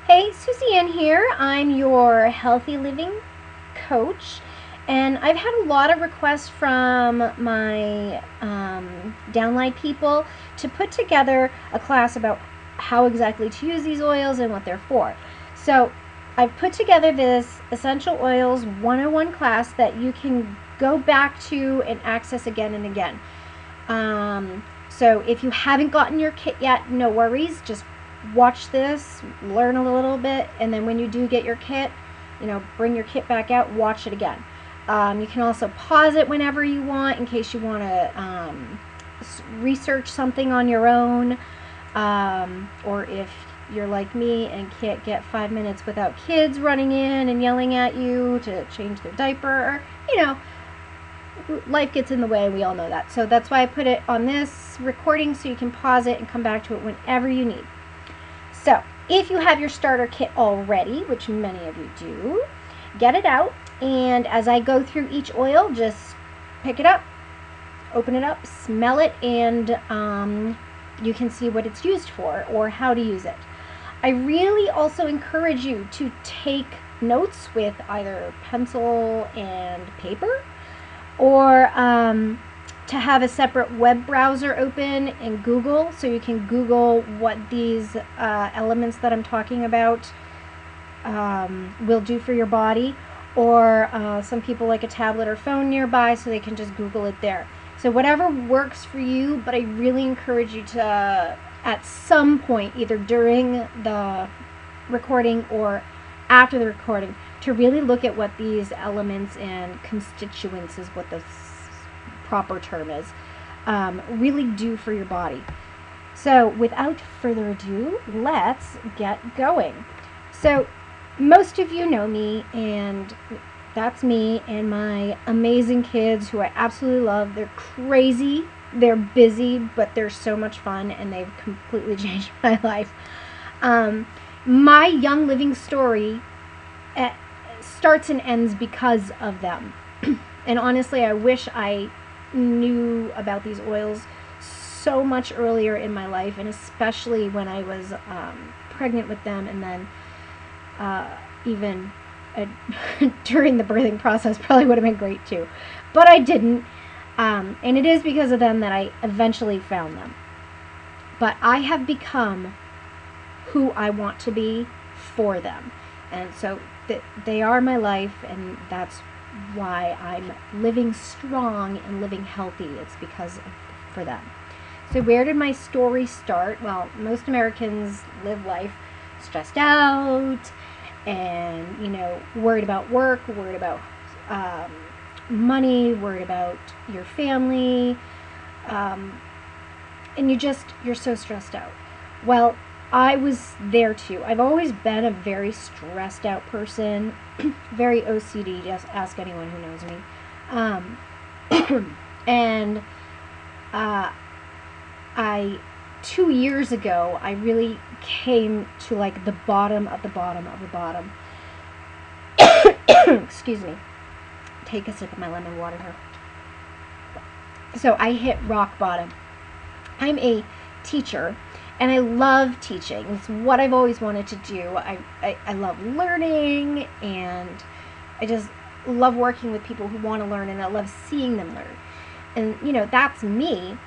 Hey, Susie Ann here. I'm your healthy living coach, and I've had a lot of requests from my downline people to put together a class about how exactly to use these oils and what they're for. So I've put together this Essential Oils 101 class that you can go back to and access again and again. So if you haven't gotten your kit yet, no worries. Just watch this, learn a little bit, and then when you do get your kit, bring your kit back out, watch it again. You can also pause it whenever you want in case you want to research something on your own, or if you're like me and can't get 5 minutes without kids running in and yelling at you to change their diaper, or, life gets in the way, we all know that. So that's why I put it on this recording so you can pause it and come back to it whenever you need. So if you have your starter kit already, which many of you do, get it out, and as I go through each oil, just pick it up, open it up, smell it, and you can see what it's used for or how to use it. I really also encourage you to take notes with either pencil and paper, or to have a separate web browser open in Google so you can Google what these elements that I'm talking about will do for your body, or some people like a tablet or phone nearby so they can just Google it there. So whatever works for you, but I really encourage you to, at some point, either during the recording or after the recording, to really look at what these elements and constituents, is what the proper term is, really do for your body. So without further ado, let's get going. So most of you know me, and that's me and my amazing kids who I absolutely love. They're crazy, they're busy, but they're so much fun, and they've completely changed my life. My young living story starts and ends because of them. And honestly, I wish I knew about these oils so much earlier in my life, and especially when I was pregnant with them, and then even during the birthing process probably would have been great too. But I didn't, and it is because of them that I eventually found them. But I have become who I want to be for them. And so they are my life, and that's why I'm living strong and living healthy. It's because for them. So where did my story start? Well, most Americans live life stressed out and, worried about work, worried about money, worried about your family, and you're so stressed out. Well, I was there too. I've always been a very stressed out person, very OCD, just ask anyone who knows me. And 2 years ago, I really came to like the bottom of the bottom of the bottom. Excuse me. Take a sip of my lemon water here. So I hit rock bottom. I'm a teacher, and I love teaching. It's what I've always wanted to do. I love learning, and I just love working with people who want to learn, and I love seeing them learn. And, that's me.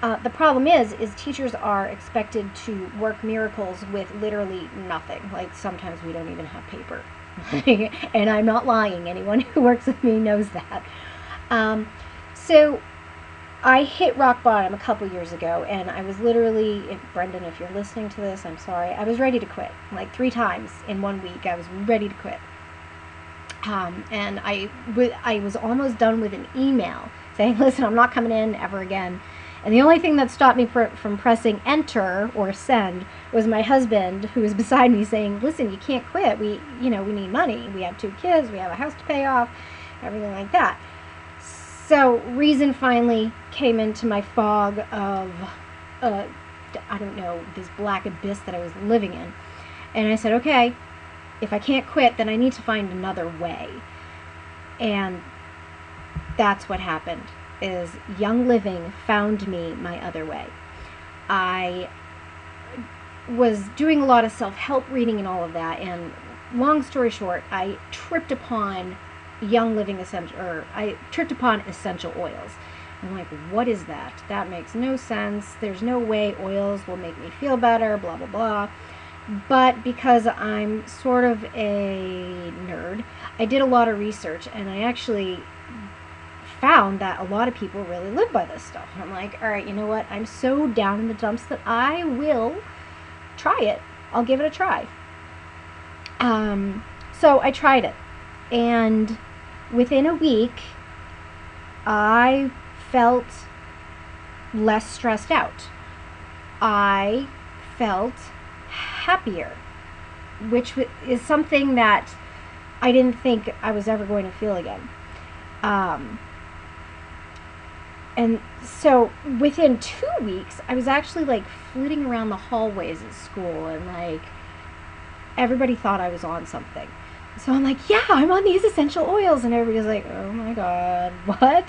The problem is teachers are expected to work miracles with literally nothing. Like, sometimes we don't even have paper. And I'm not lying. Anyone who works with me knows that. So I hit rock bottom a couple years ago, and I was literally, Brendan, if you're listening to this, I'm sorry, I was ready to quit. Like 3 times in 1 week, I was ready to quit. And I was almost done with an email saying, listen, I'm not coming in ever again. And the only thing that stopped me from pressing enter or send was my husband, who was beside me, saying, listen, you can't quit. We need money. We have 2 kids. We have a house to pay off, everything like that. So reason finally came into my fog of, I don't know, this black abyss that I was living in. And I said, okay, if I can't quit, then I need to find another way. And that's what happened, is Young Living found me my other way. I was doing a lot of self-help reading and all of that, and long story short, I tripped upon essential oils. I'm like, what is that? That makes no sense. There's no way oils will make me feel better, blah, blah, blah. But because I'm sort of a nerd, I did a lot of research, and I actually found that a lot of people really live by this stuff. And I'm like, all right, you know what? I'm so down in the dumps that I will try it. I'll give it a try. So I tried it, and within a week, I felt less stressed out. I felt happier, which is something that I didn't think I was ever going to feel again. And so within 2 weeks, I was actually like flitting around the hallways at school, and like everybody thought I was on something. So I'm like, yeah, I'm on these essential oils, and everybody's like, oh my god, what?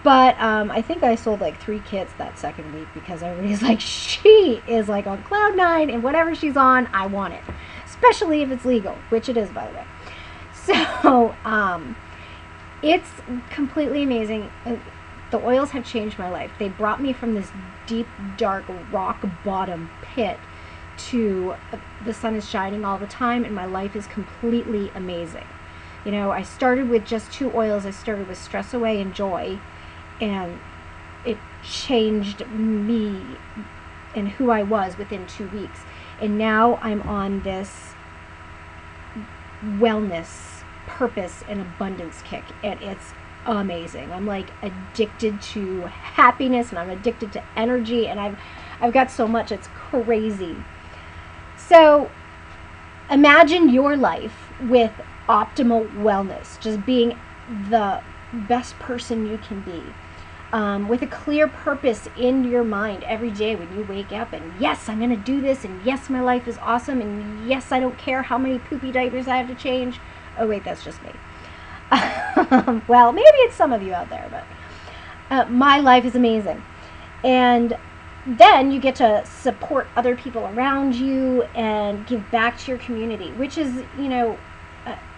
But I think I sold like 3 kits that second week, because everybody's like, she is like on cloud 9, and whatever she's on, I want it, especially if it's legal, which it is, by the way. So it's completely amazing. The oils have changed my life. They brought me from this deep, dark, rock bottom pit to the sun is shining all the time, and my life is completely amazing. You know, I started with just 2 oils. I started with Stress Away and Joy, and it changed me and who I was within 2 weeks. And now I'm on this wellness, purpose, and abundance kick, and it's amazing. I'm like addicted to happiness, and I'm addicted to energy, and I've got so much, it's crazy. So imagine your life with optimal wellness, just being the best person you can be, with a clear purpose in your mind every day when you wake up, and yes, I'm going to do this, and yes, my life is awesome, and yes, I don't care how many poopy diapers I have to change. Oh wait, that's just me. Well, maybe it's some of you out there, but my life is amazing. And then you get to support other people around you and give back to your community, which is, you know,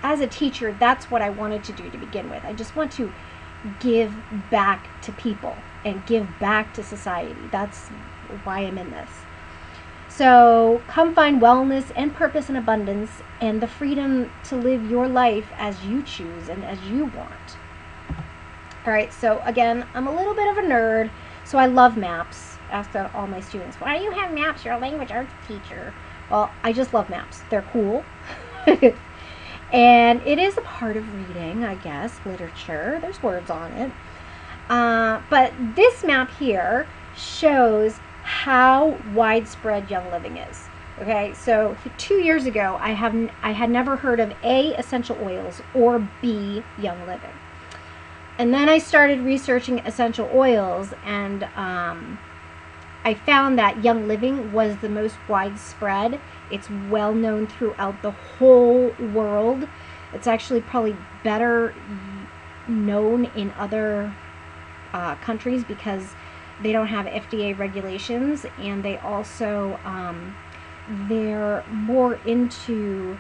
as a teacher, that's what I wanted to do to begin with. I just want to give back to people and give back to society. That's why I'm in this. So come find wellness and purpose and abundance and the freedom to live your life as you choose and as you want. All right, so again, I'm a little bit of a nerd, so I love maps. Ask all my students, why do you have maps? You're a language arts teacher. Well, I just love maps. They're cool. And it is a part of reading, I guess, literature. There's words on it. But this map here shows how widespread Young Living is. Okay, so 2 years ago, I had never heard of A, essential oils, or B, Young Living. And then I started researching essential oils, and I found that Young Living was the most widespread. It's well known throughout the whole world. It's actually probably better known in other countries because they don't have FDA regulations, and they also they're more into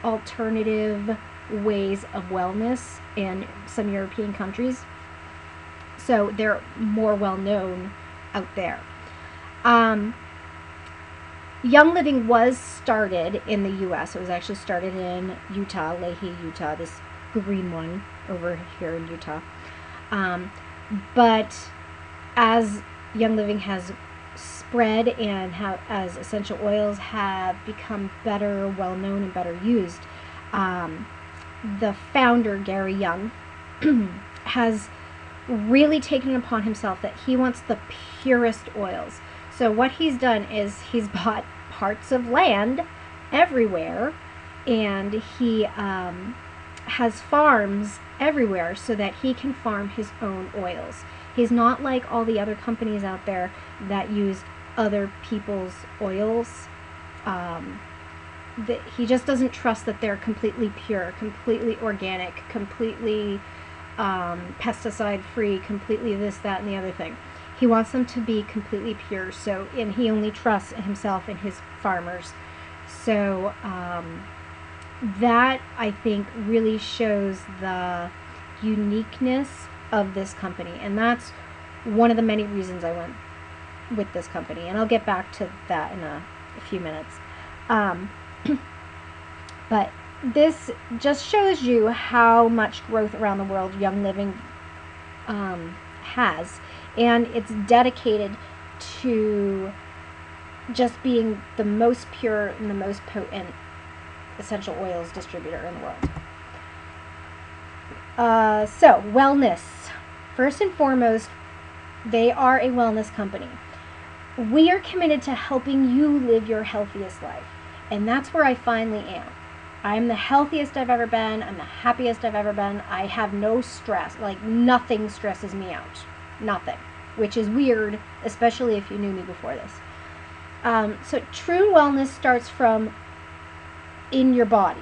alternative ways of wellness in some European countries. So they're more well known out there. Young Living was started in the U.S. It was actually started in Utah, Leahy, Utah, this green one over here in Utah. But as Young Living has spread and as essential oils have become better, well known, and better used, the founder, Gary Young, has really taken it upon himself that he wants the purest oils. So what he's done is he's bought parts of land everywhere, and he has farms everywhere so that he can farm his own oils. He's not like all the other companies out there that use other people's oils. He just doesn't trust that they're completely pure, completely organic, completely pesticide free, completely this, that, and the other thing. He wants them to be completely pure. So, and he only trusts himself and his farmers. So that, I think, really shows the uniqueness of this company. And that's one of the many reasons I went with this company. And I'll get back to that in a few minutes. But this just shows you how much growth around the world Young Living has. And it's dedicated to just being the most pure and the most potent essential oils distributor in the world. So, wellness. First and foremost, they are a wellness company. We are committed to helping you live your healthiest life. And that's where I finally am. I'm the healthiest I've ever been. I'm the happiest I've ever been. I have no stress. Like, nothing stresses me out. Nothing. Which is weird, especially if you knew me before this. So true wellness starts from in your body.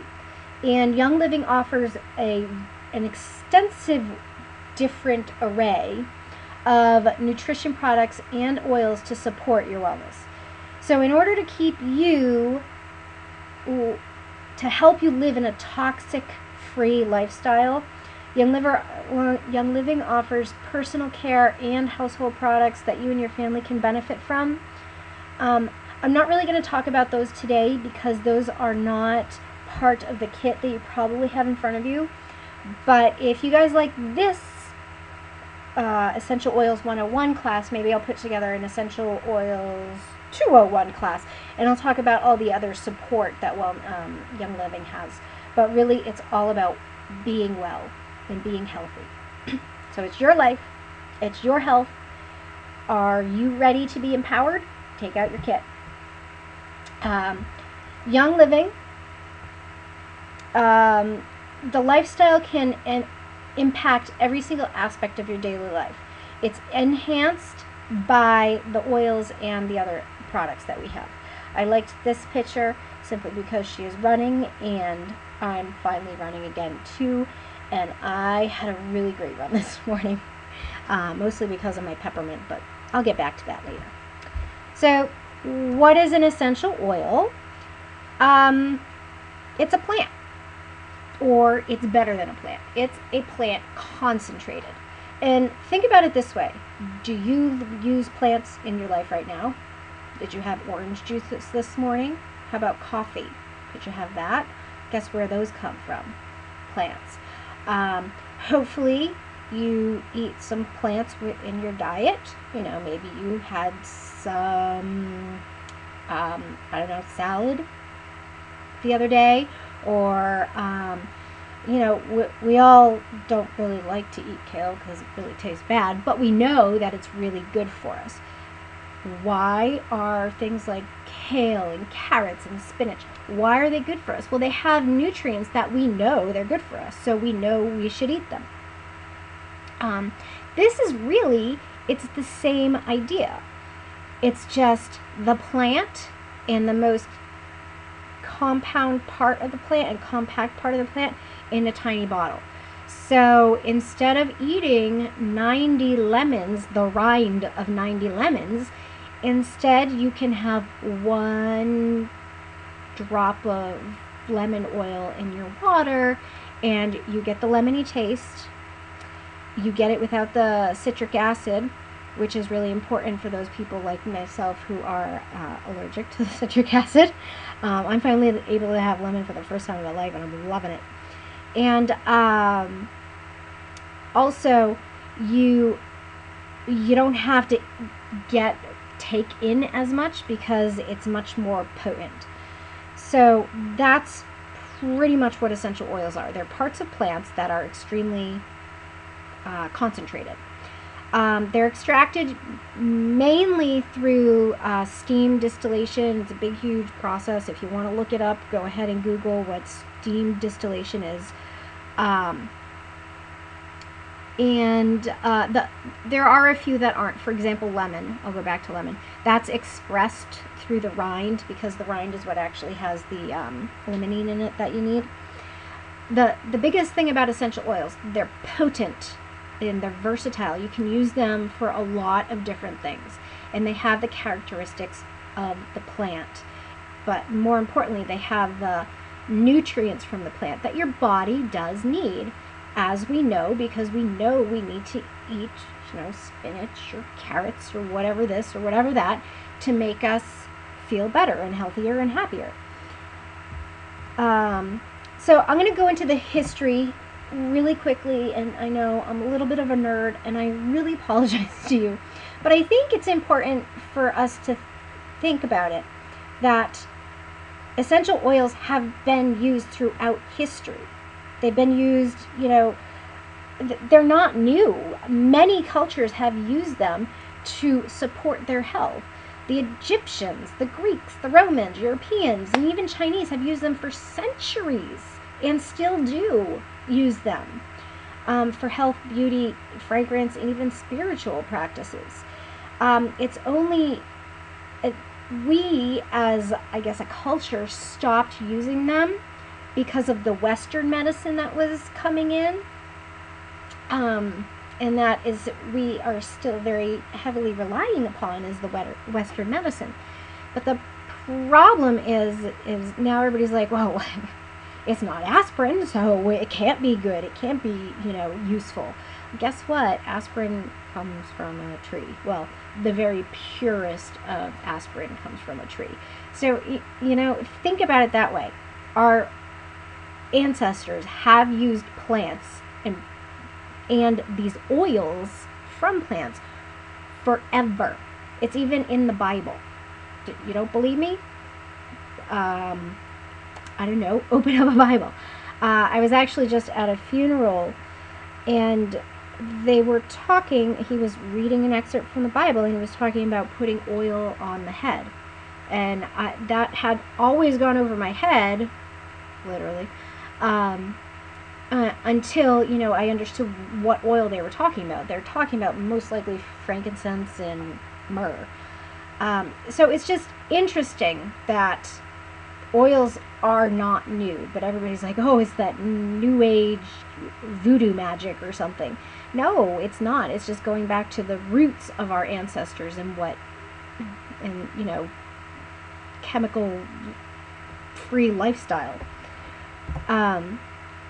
And Young Living offers an extensive different array of nutrition products and oils to support your wellness. So in order to keep you, to help you live in a toxic-free lifestyle, Young Living offers personal care and household products that you and your family can benefit from. I'm not really going to talk about those today because those are not part of the kit that you probably have in front of you. But if you guys like this Essential Oils 101 class, maybe I'll put together an Essential Oils 201 class, and I'll talk about all the other support that Young Living has. But really, it's all about being well and being healthy. So it's your life, it's your health. Are you ready to be empowered? Take out your kit. Young Living, the lifestyle can impact every single aspect of your daily life. It's enhanced by the oils and the other products that we have. I liked this picture simply because she is running, and I'm finally running again too, and I had a really great run this morning, mostly because of my peppermint, but I'll get back to that later. So what is an essential oil? It's a plant, or it's better than a plant. It's a plant concentrated. And think about it this way. Do you use plants in your life right now? Did you have orange juice this morning? How about coffee? Did you have that? Guess where those come from? Plants. Hopefully you eat some plants in your diet. You know, maybe you had some, I don't know, salad the other day, or you know, we all don't really like to eat kale because it really tastes bad, but we know that it's really good for us. Why are things like kale and carrots and spinach, why are they good for us? Well, they have nutrients that we know they're good for us, so we know we should eat them. This is really, it's the same idea. It's just the plant and the most compound part of the plant and compact part of the plant in a tiny bottle. So instead of eating 90 lemons, the rind of 90 lemons, instead you can have 1 drop of lemon oil in your water, and you get the lemony taste. You get it without the citric acid, which is really important for those people like myself who are allergic to the citric acid. I'm finally able to have lemon for the first time in my life, and I'm loving it. And also, you don't have to take in as much because it's much more potent. So that's pretty much what essential oils are. They're parts of plants that are extremely concentrated. They're extracted mainly through steam distillation. It's a big, huge process. If you want to look it up, go ahead and Google what steam distillation is. There are a few that aren't. For example, lemon. I'll go back to lemon. That's expressed through the rind, because the rind is what actually has the limonene in it that you need. The biggest thing about essential oils, they're potent and they're versatile. You can use them for a lot of different things, and they have the characteristics of the plant. But more importantly, they have the nutrients from the plant that your body does need, as we know, because we know we need to eat, spinach or carrots or whatever this or whatever that to make us feel better and healthier and happier. So I'm going to go into the history really quickly, and I know I'm a little bit of a nerd, and I really apologize to you, but I think it's important for us to think about it, that essential oils have been used throughout history. They've been used, they're not new. Many cultures have used them to support their health. The Egyptians, the Greeks, the Romans, Europeans, and even Chinese have used them for centuries and still do use them for health, beauty, fragrance, and even spiritual practices. It's only we, as I guess a culture, stopped using them because of the Western medicine that was coming in. And that is, we are still very heavily relying upon is the Western medicine. But the problem is now everybody's like, well, it's not aspirin, so it can't be good. It can't be, useful. Guess what? Aspirin comes from a tree. Well, the very purest of aspirin comes from a tree. So, think about it that way. Our ancestors have used plants and these oils from plants forever. It's even in the Bible. You don't believe me? I don't know. Open up a Bible. I was actually just at a funeral, and they were talking, he was reading an excerpt from the Bible, and he was talking about putting oil on the head. And that had always gone over my head, literally, until, I understood what oil they were talking about. They're talking about most likely frankincense and myrrh. So it's just interesting that oils are not new, but everybody's like, oh, it's that new age voodoo magic or something. No, it's not. It's just going back to the roots of our ancestors and chemical free lifestyle.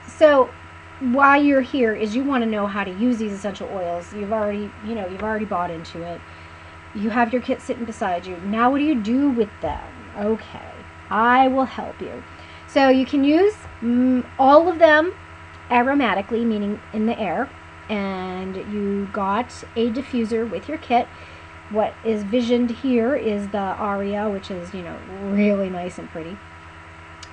So why you're here is you want to know how to use these essential oils. You've already bought into it. You have your kit sitting beside you. Now what do you do with them? Okay, I will help you. So you can use all of them aromatically, meaning in the air, and you got a diffuser with your kit. What is visioned here is the Aria, which is, really nice and pretty.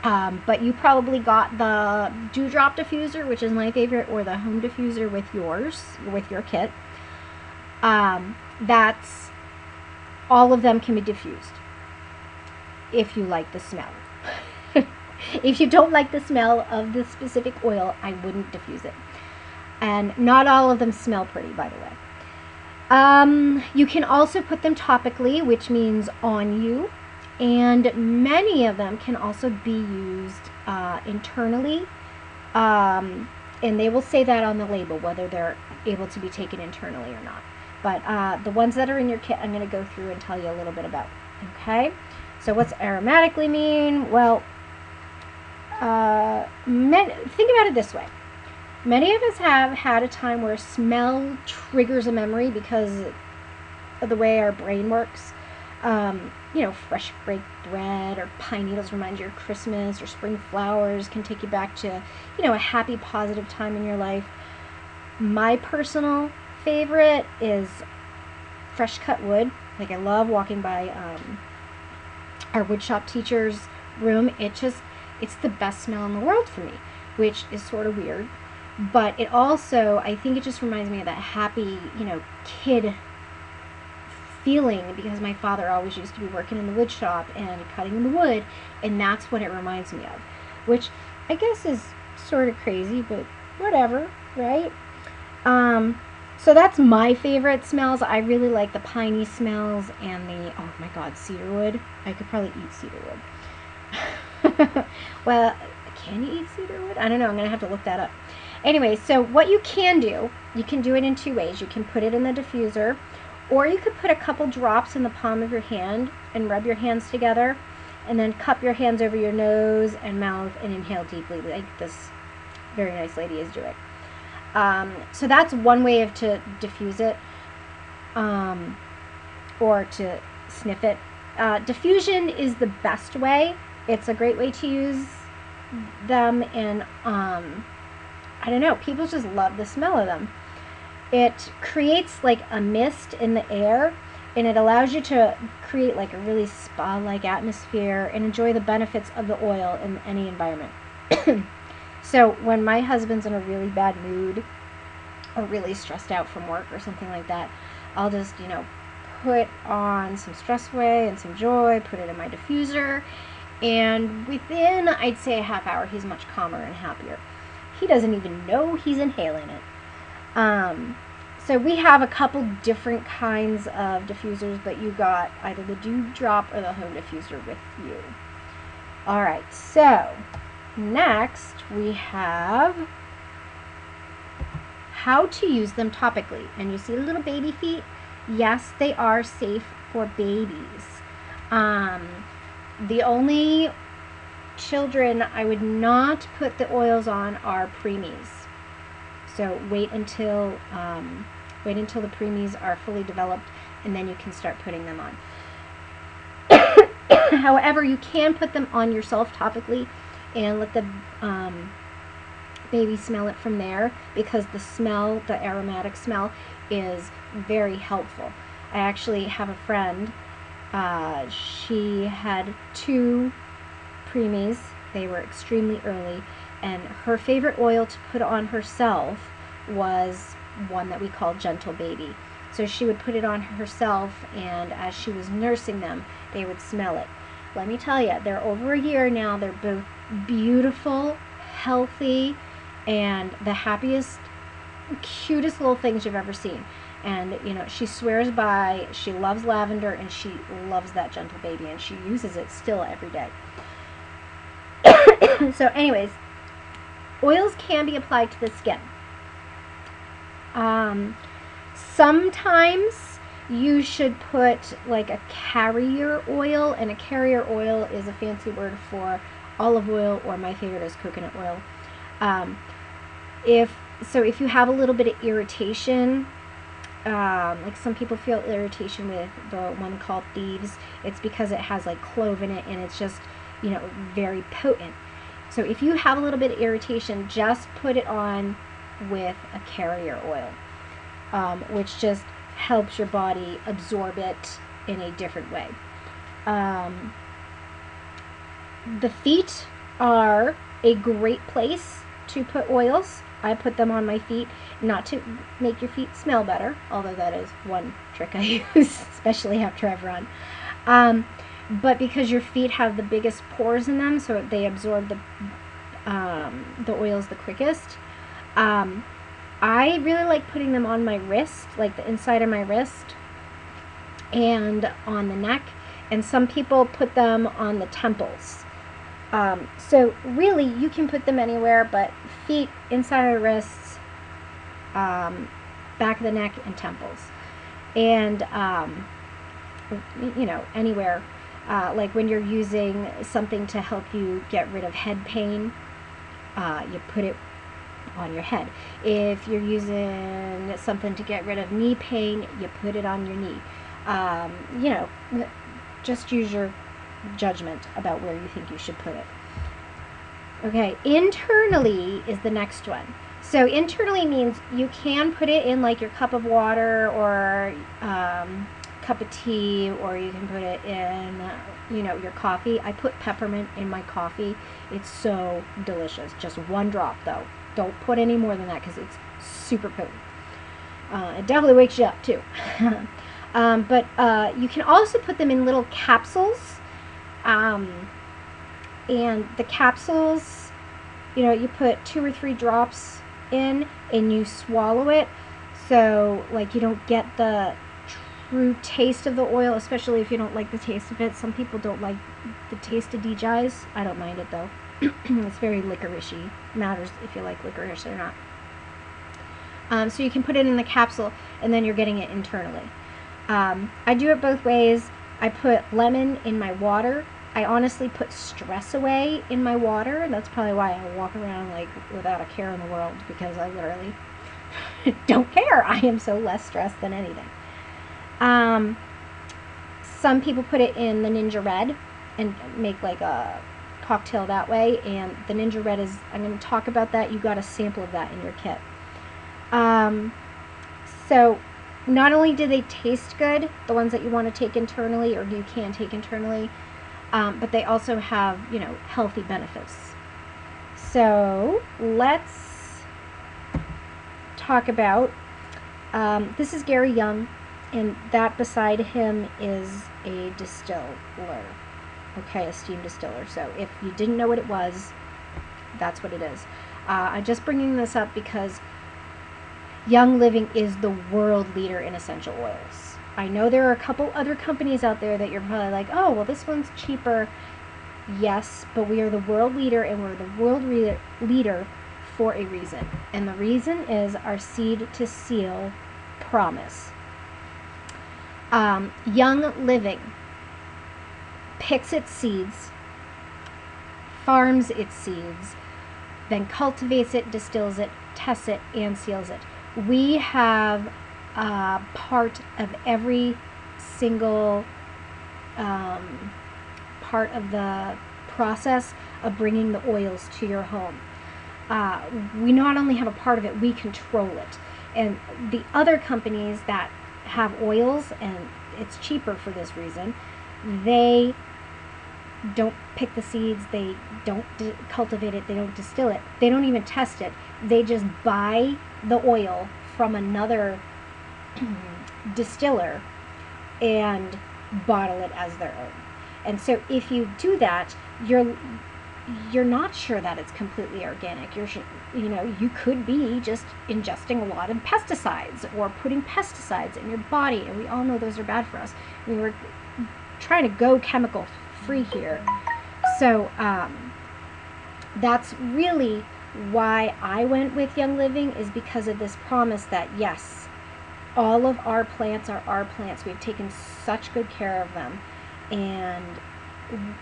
But you probably got the Dewdrop diffuser, which is my favorite, or the home diffuser with your kit. That's, all of them can be diffused if you like the smell. If you don't like the smell of the specific oil, I wouldn't diffuse it. And not all of them smell pretty, by the way. You can also put them topically, which means on you. And many of them can also be used internally. And they will say that on the label, whether they're able to be taken internally or not. But the ones that are in your kit, I'm going to go through and tell you a little bit about. Okay? So what's aromatically mean? Well, think about it this way. Many of us have had a time where smell triggers a memory because of the way our brain works. Fresh baked bread or pine needles remind you of Christmas, or spring flowers can take you back to, a happy, positive time in your life. My personal favorite is fresh cut wood. Like, I love walking by our woodshop teacher's room. It's the best smell in the world for me, which is sort of weird. But it also, I think it just reminds me of that happy, kid feeling, because my father always used to be working in the wood shop and cutting the wood, and that's what it reminds me of, which I guess is sort of crazy, but whatever, right? So that's my favorite smells. I really like the piney smells and the, oh my god, cedarwood. I could probably eat cedarwood. Well, can you eat cedarwood? I don't know. I'm going to have to look that up. Anyway, so what you can do it in two ways. You can put it in the diffuser, or you could put a couple drops in the palm of your hand and rub your hands together, and then cup your hands over your nose and mouth and inhale deeply, like this very nice lady is doing. So that's one way to diffuse it, or to sniff it. Diffusion is the best way. It's a great way to use them, and I don't know, people just love the smell of them. It creates like a mist in the air, and it allows you to create like a really spa-like atmosphere and enjoy the benefits of the oil in any environment. So when my husband's in a really bad mood or really stressed out from work or something like that, I'll just, put on some Stress Away and some Joy, put it in my diffuser, and within, I'd say, a half hour, he's much calmer and happier. He doesn't even know he's inhaling it. So we have a couple different kinds of diffusers, but you got either the Dewdrop or the Home Diffuser with you. All right, so next we have how to use them topically. And you see the little baby feet? Yes, they are safe for babies. The only children I would not put the oils on are preemies. So wait until the preemies are fully developed, and then you can start putting them on. However, you can put them on yourself topically and let the baby smell it from there, because the smell, the aromatic smell, is very helpful. I actually have a friend, she had 2 preemies. They were extremely early, and her favorite oil to put on herself was one that we call Gentle Baby. So she would put it on herself, and as she was nursing them, they would smell it. Let me tell you, they're over a year now. They're both beautiful, healthy, and the happiest, cutest little things you've ever seen. And she swears by, she loves lavender, and she loves that Gentle Baby, and she uses it still every day. So anyways, oils can be applied to the skin. Sometimes you should put like a carrier oil, and a carrier oil is a fancy word for olive oil, or my favorite is coconut oil. If you have a little bit of irritation, like some people feel irritation with the one called Thieves, it's because it has like clove in it, and it's just very potent. So if you have a little bit of irritation, just put it on with a carrier oil, which just helps your body absorb it in a different way. The feet are a great place to put oils. I put them on my feet, not to make your feet smell better, although that is one trick I use, especially after I've run. But because your feet have the biggest pores in them, so they absorb the oils the quickest. I really like putting them on my wrist, like the inside of my wrist, and on the neck, and some people put them on the temples. So really, you can put them anywhere, but feet, inside of the wrists, back of the neck, and temples. And, anywhere. Like when you're using something to help you get rid of head pain, you put it on your head. If you're using something to get rid of knee pain, you put it on your knee. Just use your judgment about where you think you should put it. Okay, internally is the next one. So internally means you can put it in like your cup of water, or cup of tea, or you can put it in your coffee. I put peppermint in my coffee. It's so delicious. Just 1 drop though. Don't put any more than that, because it's super potent. It definitely wakes you up too. But you can also put them in little capsules, and the capsules, you put 2 or 3 drops in, and you swallow it, so like you don't get the true taste of the oil, especially if you don't like the taste of it. Some people don't like the taste of DJs. I don't mind it though. It's very licorice-y. Matters if you like licorice or not. So you can put it in the capsule and then you're getting it internally. I do it both ways. I put lemon in my water. I honestly put stress away in my water. That's probably why I walk around like without a care in the world, because I literally don't care. I am so less stressed than anything. Some people put it in the Ninja Red and make like a cocktail that way, and the Ninja Red is, I'm going to talk about that. You got a sample of that in your kit. So not only do they taste good, the ones that you want to take internally or you can take internally, but they also have, you know, healthy benefits. So let's talk about, this is Gary Young, and that beside him is a distiller. Okay, a steam distiller. So if you didn't know what it was, that's what it is. I'm just bringing this up because Young Living is the world leader in essential oils. I know there are a couple other companies out there that you're probably like, oh, well, this one's cheaper. Yes, but we are the world leader, and we're the world leader for a reason. And the reason is our seed to seal promise. Young Living picks its seeds, farms its seeds, then cultivates it, distills it, tests it, and seals it. We have part of every single part of the process of bringing the oils to your home. We not only have a part of it, we control it. And the other companies that have oils, and it's cheaper for this reason, they don't pick the seeds, they don't cultivate it, they don't distill it, they don't even test it. They just buy the oil from another distiller and bottle it as their own. And so if you do that, you're not sure that it's completely organic. You know, you could be just ingesting a lot of pesticides or putting pesticides in your body, and we all know those are bad for us. We were trying to go chemical free here. So that's really why I went with Young Living, is because of this promise that yes, all of our plants are our plants. We've taken such good care of them, and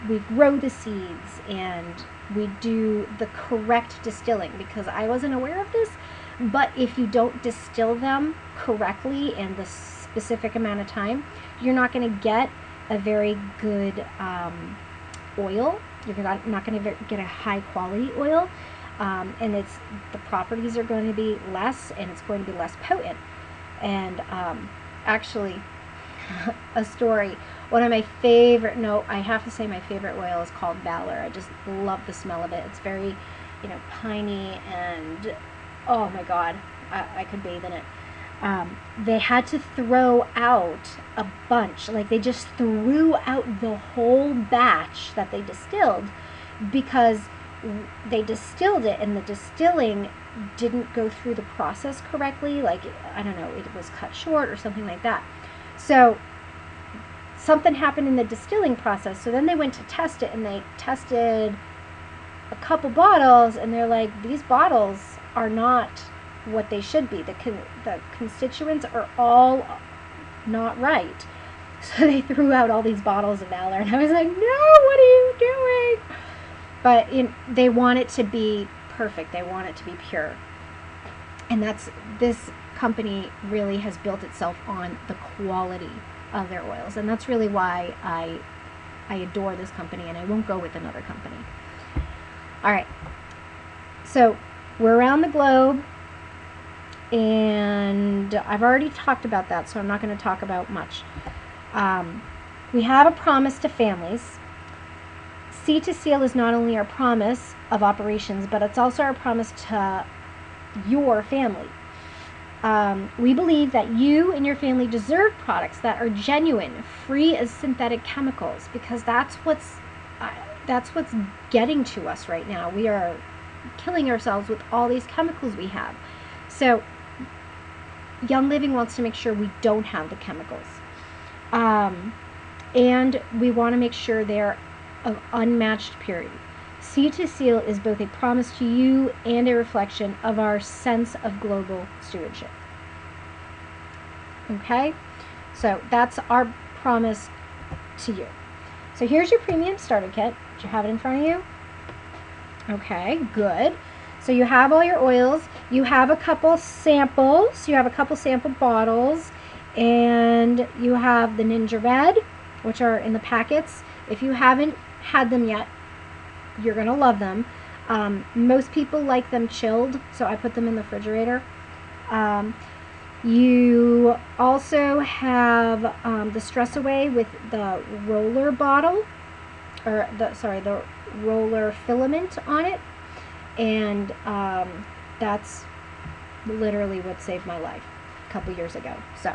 we grow the seeds, and we do the correct distilling, because I wasn't aware of this, but if you don't distill them correctly in the specific amount of time, you're not going to get a very good oil. You're not going to get a high quality oil, and the properties are going to be less, and it's going to be less potent. And actually, a story, one of my favorite, no, I have to say my favorite oil is called Valor. I just love the smell of it. It's very, you know, piney, and oh my God, I could bathe in it. They had to throw out a bunch, like they just threw out the whole batch that they distilled, because they distilled it and the distilling didn't go through the process correctly. Like, I don't know, it was cut short or something like that. So something happened in the distilling process. So then they went to test it, and they tested a couple bottles, and they're like, these bottles are not what they should be. The constituents are all not right. So they threw out all these bottles of Valor, and I was like, no, what are you doing? But they want it to be perfect. They want it to be pure. And this company really has built itself on the quality of their oils. And that's really why I adore this company, and I won't go with another company. All right. So we're around the globe, and I've already talked about that, so I'm not going to talk about much. We have a promise to families. Seed to Seal is not only our promise of operations, but it's also our promise to your family. We believe that you and your family deserve products that are genuine, free of synthetic chemicals, because that's what's getting to us right now. We are killing ourselves with all these chemicals we have. So Young Living wants to make sure we don't have the chemicals. And we want to make sure they're of unmatched purity. Sea to Seal is both a promise to you and a reflection of our sense of global stewardship. Okay? So that's our promise to you. So here's your premium starter kit. Do you have it in front of you? Okay, good. So you have all your oils. You have a couple samples. You have a couple sample bottles. And you have the Ninja Red, which are in the packets. If you haven't had them yet, you're going to love them. Most people like them chilled, so I put them in the refrigerator. You also have the Stress Away with the roller bottle, or the roller filament on it, and that's literally what saved my life a couple years ago. So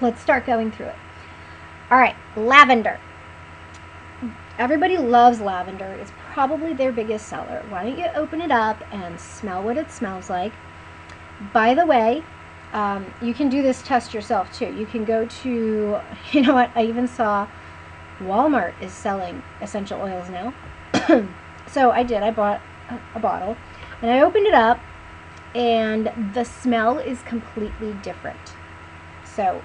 let's start going through it. All right, lavender. Everybody loves lavender. It's probably their biggest seller. Why don't you open it up and smell what it smells like? By the way, you can do this test yourself too. You can go to, you know what, I even saw Walmart is selling essential oils now. So I bought a bottle and I opened it up and the smell is completely different. So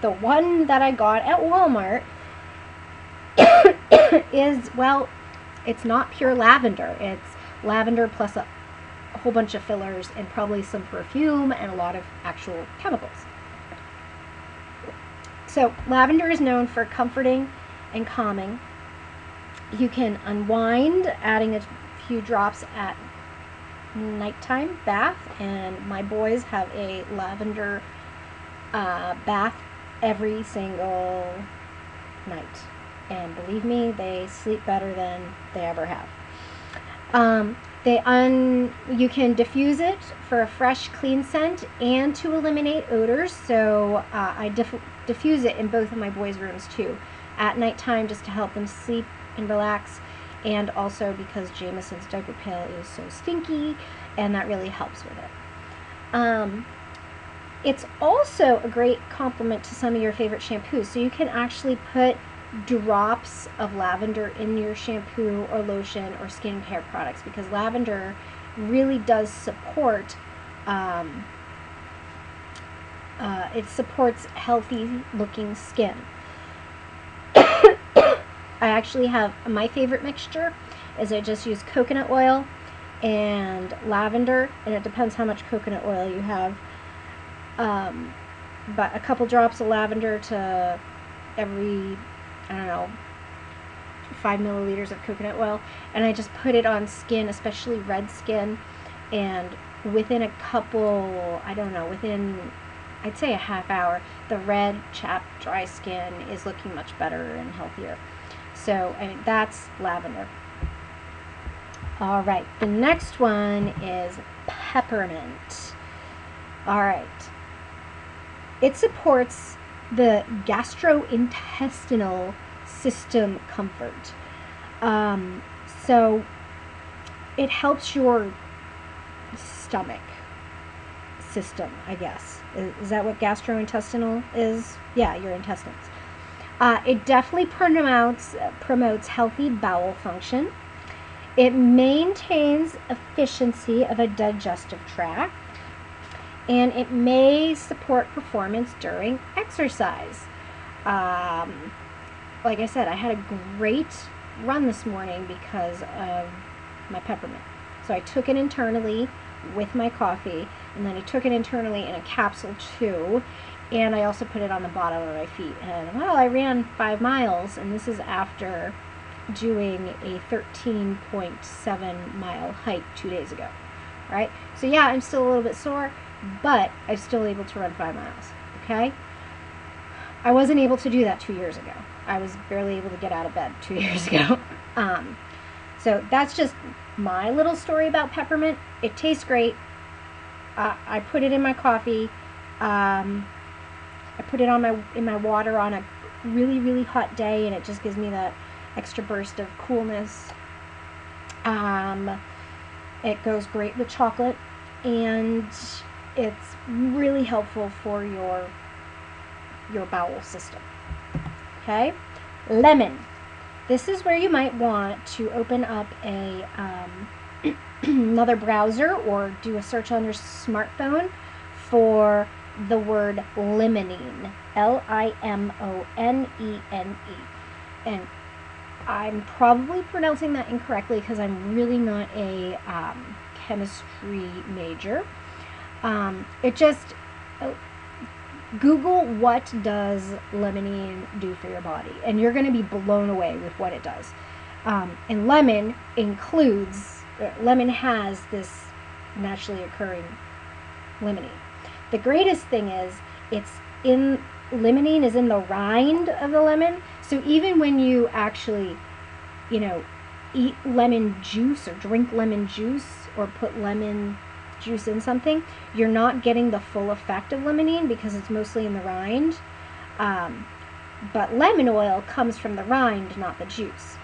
the one that I got at Walmart is, well, it's not pure lavender. It's lavender plus a whole bunch of fillers and probably some perfume and a lot of actual chemicals. So lavender is known for comforting and calming. You can unwind, adding a few drops at nighttime bath, and my boys have a lavender bath every single night. And believe me, they sleep better than they ever have. You can diffuse it for a fresh, clean scent and to eliminate odors. So I diffuse it in both of my boys' rooms too, at nighttime, just to help them sleep and relax, and also because Jameson's diaper pail is so stinky, and that really helps with it. It's also a great complement to some of your favorite shampoos. So you can actually put drops of lavender in your shampoo or lotion or skincare products, because lavender really does support it supports healthy looking skin. I actually have my favorite mixture is I just use coconut oil and lavender, and it depends how much coconut oil you have, but a couple drops of lavender to every, I don't know, 5 milliliters of coconut oil, and I just put it on skin, especially red skin, and within a couple, I don't know, within, I'd say a half hour, the red, chapped, dry skin is looking much better and healthier. So, I mean, that's lavender. All right, the next one is peppermint. All right. It supports the gastrointestinal system comfort. So it helps your stomach system, I guess. Is that what gastrointestinal is? Yeah, your intestines. It definitely promotes healthy bowel function. It maintains efficiency of a digestive tract, and it may support performance during exercise. Like I said, I had a great run this morning because of my peppermint. So I took it internally with my coffee, and then I took it internally in a capsule too, and I also put it on the bottom of my feet. And well, I ran 5 miles, and this is after doing a 13.7 mile hike 2 days ago. All right, so yeah, I'm still a little bit sore, but I'm still able to run 5 miles. Okay, I wasn't able to do that 2 years ago. I was barely able to get out of bed 2 years ago. So that's just my little story about peppermint. It tastes great. I put it in my coffee. I put it in my water on a really, really hot day, and it just gives me that extra burst of coolness. It goes great with chocolate, and it's really helpful for your bowel system. Okay, lemon. this is where you might want to open up a another browser or do a search on your smartphone for the word limonene, Limonene. And I'm probably pronouncing that incorrectly because I'm really not a chemistry major. It just Google what does limonene do for your body, and you're going to be blown away with what it does. And lemon has this naturally occurring limonene. The greatest thing is limonene is in the rind of the lemon. So even when you actually, eat lemon juice or drink lemon juice or put lemon juice in something, you're not getting the full effect of limonene because it's mostly in the rind. But lemon oil comes from the rind, not the juice.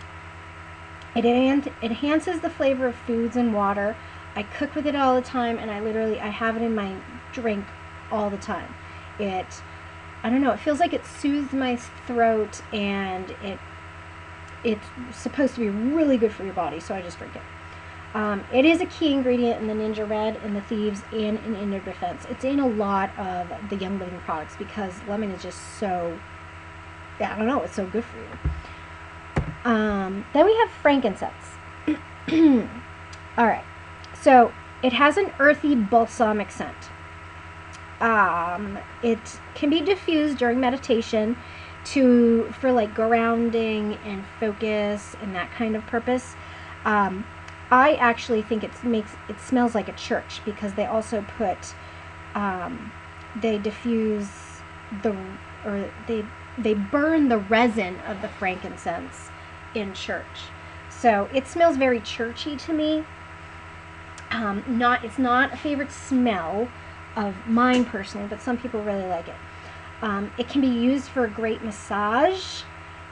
It enhances the flavor of foods and water. I cook with it all the time, and I have it in my drink all the time. I don't know, it feels like it soothes my throat, and it's supposed to be really good for your body, so I just drink it. It is a key ingredient in the Ninja Red, in the Thieves, and in Inner Defense. It's in a lot of the Young Living products because lemon is just so, I don't know, it's so good for you. Then we have frankincense. All right, so it has an earthy balsamic scent. It can be diffused during meditation for like grounding and focus and that kind of purpose. I actually think it smells like a church because they also put they burn the resin of the frankincense in church. So it smells very churchy to me. It's not a favorite smell of mine personally, but some people really like it. It can be used for a great massage,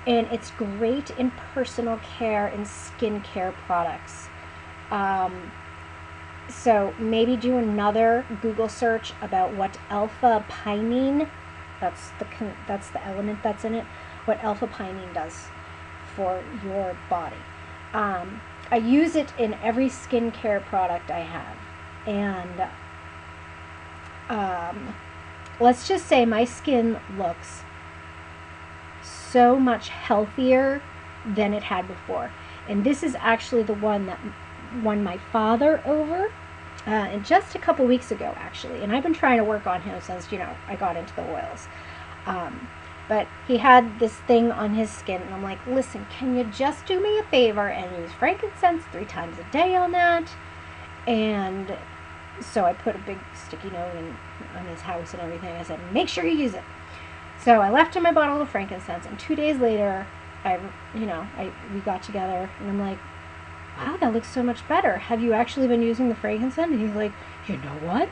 and it's great in personal care and skincare products. So maybe do another Google search about what alpha-pinene, that's the element that's in it, what alpha-pinene does for your body. I use it in every skincare product I have, and let's just say my skin looks so much healthier than it had before. And this is actually the one that won my father over and just a couple weeks ago, actually. And I've been trying to work on him since, I got into the oils. But he had this thing on his skin, and I'm like, listen, can you just do me a favor and use frankincense 3 times a day on that? And so I put a big sticky note on his house and everything. I said, make sure you use it. So I left him my bottle of frankincense, and 2 days later, we got together, and I'm like, wow, that looks so much better. Have you actually been using the frankincense? And he's like, you know what?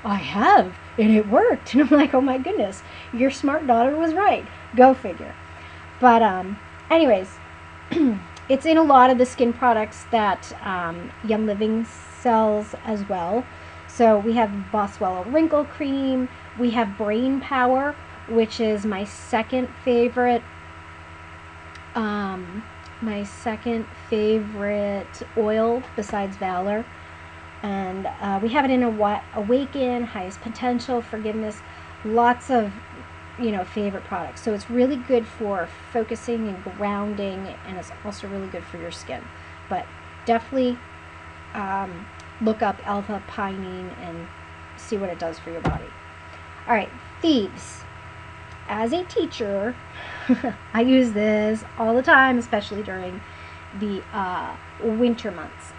I have, and it worked. And I'm like, oh my goodness, your smart daughter was right. Go figure. But anyways, it's in a lot of the skin products that Young Living sells as well. So we have Boswellia Wrinkle Cream. We have Brain Power, which is my second favorite oil besides Valor. And we have it in Awaken, Highest Potential, Forgiveness, lots of favorite products. So it's really good for focusing and grounding, and it's also really good for your skin. But definitely look up alpha-pinene and see what it does for your body. All right, Thieves. As a teacher, I use this all the time, especially during the winter months.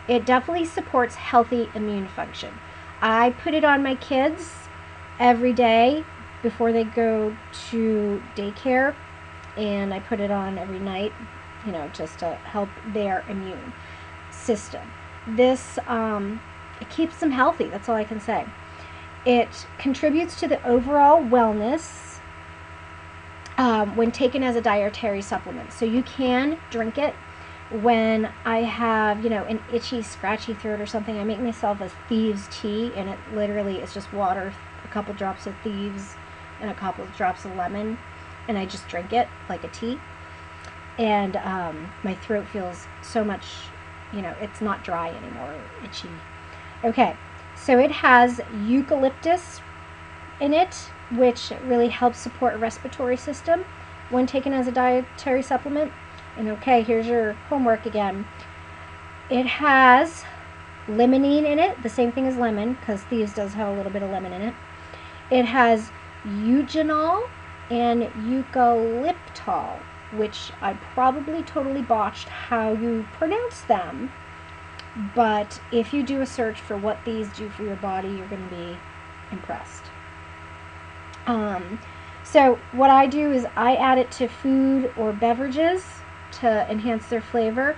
It definitely supports healthy immune function. I put it on my kids every day before they go to daycare, and I put it on every night, just to help their immune system. This, it keeps them healthy, that's all I can say. It contributes to the overall wellness when taken as a dietary supplement. So you can drink it. When I have, an itchy, scratchy throat or something, I make myself a Thieves tea, and it literally is just water, a couple drops of Thieves, and a couple of drops of lemon, and I just drink it like a tea. and my throat feels so much, it's not dry anymore, itchy. Okay, so it has eucalyptus in it, which really helps support a respiratory system when taken as a dietary supplement. And okay, here's your homework again. It has limonene in it, the same thing as lemon, because Thieves does have a little bit of lemon in it. It has eugenol and eucalyptol, which I probably totally botched how you pronounce them. But if you do a search for what these do for your body, you're going to be impressed. So what I do is I add it to food or beverages to enhance their flavor.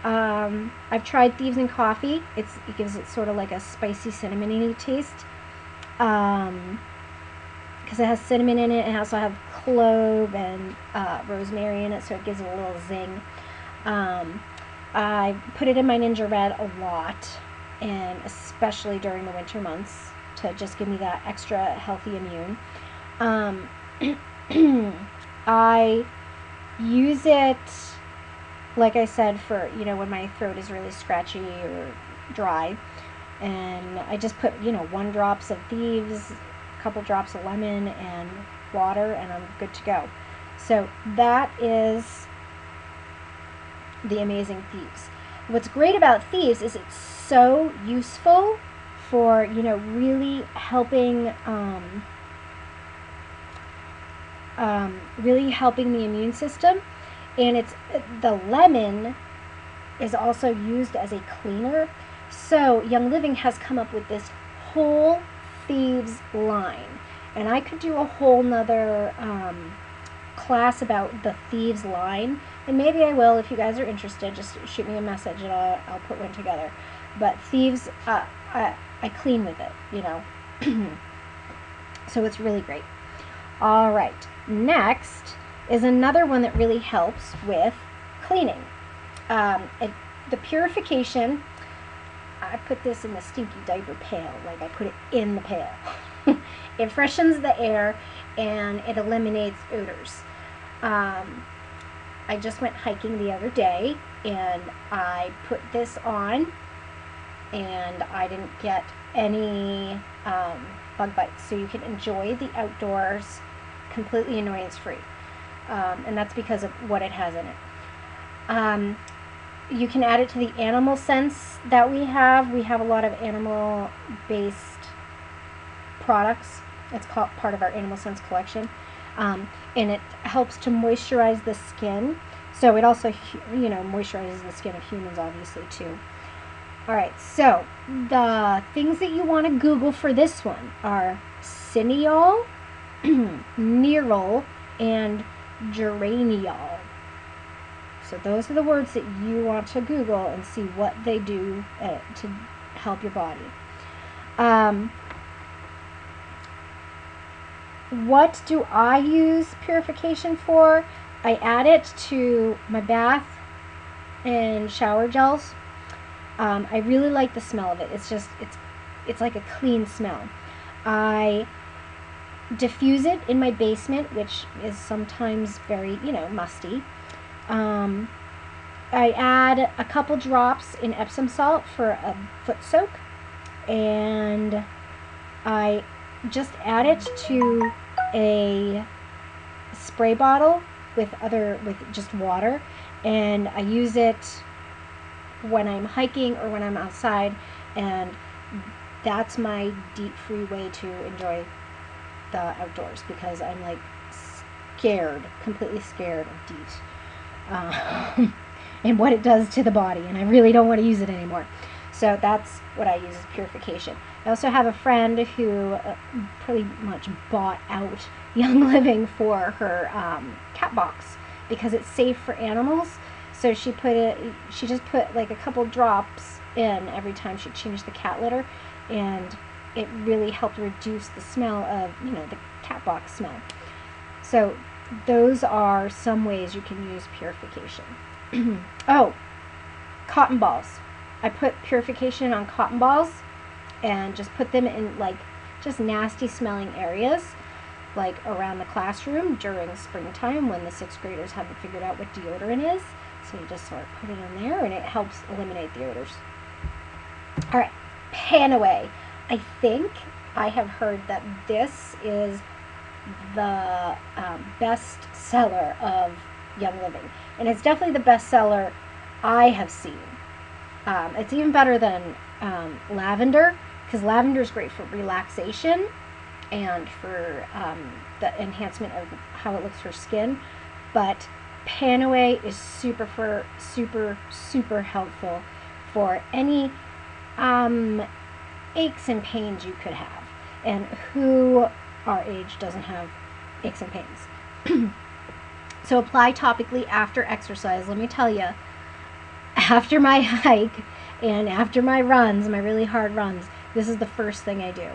I've tried Thieves in coffee. It gives it sort of like a spicy cinnamony taste. Because it has cinnamon in it, and also have clove and rosemary in it, so it gives it a little zing. I put it in my Ninja Red a lot, and especially during the winter months, to just give me that extra healthy immune. I use it, like I said, for, when my throat is really scratchy or dry. And I just put, 1 drops of Thieves, a couple drops of lemon, and water, and I'm good to go. So that is the amazing Thieves. What's great about Thieves is it's so useful for, really helping the immune system. And the lemon is also used as a cleaner. So Young Living has come up with this whole Thieves line, and I could do a whole nother class about the Thieves line, and maybe I will. If you guys are interested, just shoot me a message and I'll put one together. But Thieves, I clean with it, so it's really great. All right, next is another one that really helps with cleaning. The purification, I put this in the stinky diaper pail, like I put it in the pail. It freshens the air and it eliminates odors. I just went hiking the other day and I put this on, and I didn't get any bug bites. So you can enjoy the outdoors completely annoyance free. And that's because of what it has in it. You can add it to the animal scents that we have. We have a lot of animal-based products. It's called part of our Animal Scents collection. And it helps to moisturize the skin. So it also, moisturizes the skin of humans, obviously, too. All right, so the things that you want to Google for this one are cineol, nerol, and geraniol. So those are the words that you want to Google and see what they do to help your body. What do I use purification for? I add it to my bath and shower gels. I really like the smell of it. It's like a clean smell. I diffuse it in my basement, which is sometimes very, musty. I add a couple drops in Epsom salt for a foot soak, and I just add it to a spray bottle with just water, and I use it when I'm hiking or when I'm outside, and that's my DEET-free way to enjoy the outdoors, because I'm like completely scared of DEET and what it does to the body, and I really don't want to use it anymore. So that's what I use as purification. I also have a friend who pretty much bought out Young Living for her cat box because it's safe for animals. So she just put like a couple drops in every time she changed the cat litter, and it really helped reduce the smell of, the cat box smell. So those are some ways you can use purification. Oh, cotton balls. I put purification on cotton balls and just put them in just nasty smelling areas, like around the classroom during springtime when the 6th graders haven't figured out what deodorant is. So you just sort of put it in there and it helps eliminate the odors. All right, Panaway. I think I have heard that this is the best seller of Young Living. And it's definitely the best seller I have seen. It's even better than lavender, because lavender is great for relaxation and for the enhancement of how it looks for skin. But Panaway is super helpful for any aches and pains you could have. And who our age doesn't have aches and pains? So apply topically after exercise. Let me tell you, after my hike and after my runs, my really hard runs, this is the first thing I do,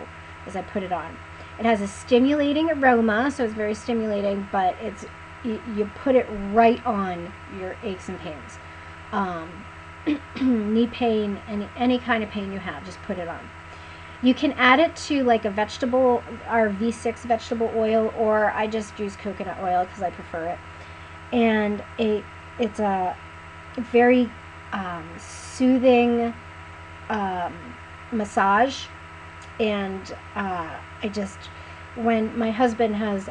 is I put it on. It has a stimulating aroma, so it's very stimulating, but it's you put it right on your aches and pains. Knee pain, any kind of pain you have, just put it on. You can add it to like a vegetable, or V6 vegetable oil, or I just use coconut oil because I prefer it. And it's a very soothing massage. And I just, when my husband has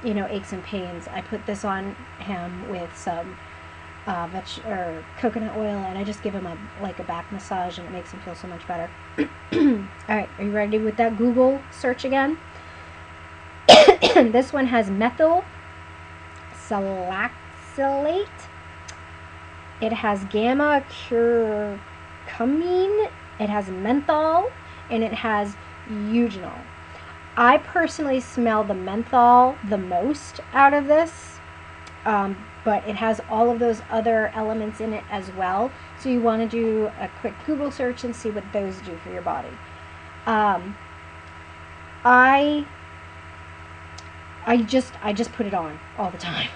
aches and pains, I put this on him with some coconut oil, and I just give him a back massage, and it makes him feel so much better. All right, are you ready with that Google search again? This one has methyl salicylate. It has gamma curcumin. It has menthol, and it has eugenol. I personally smell the menthol the most out of this, but it has all of those other elements in it as well. So you want to do a quick Google search and see what those do for your body. I just put it on all the time.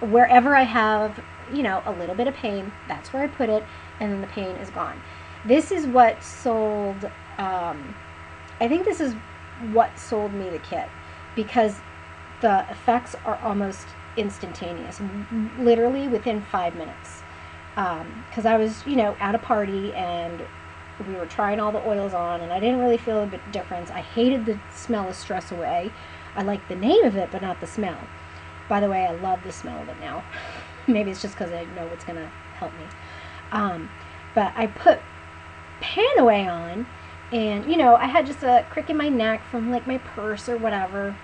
Wherever I have, a little bit of pain, that's where I put it, and then the pain is gone. This is what sold, I think this is what sold me the kit, because the effects are almost instantaneous, literally within 5 minutes. Because I was, at a party, and we were trying all the oils on, and I didn't really feel a bit difference. I hated the smell of Stress Away. I liked the name of it, but not the smell. By the way, I love the smell of it now. Maybe it's just because I know it's going to help me. But I put Panaway on, and, I had just a crick in my neck from, my purse or whatever.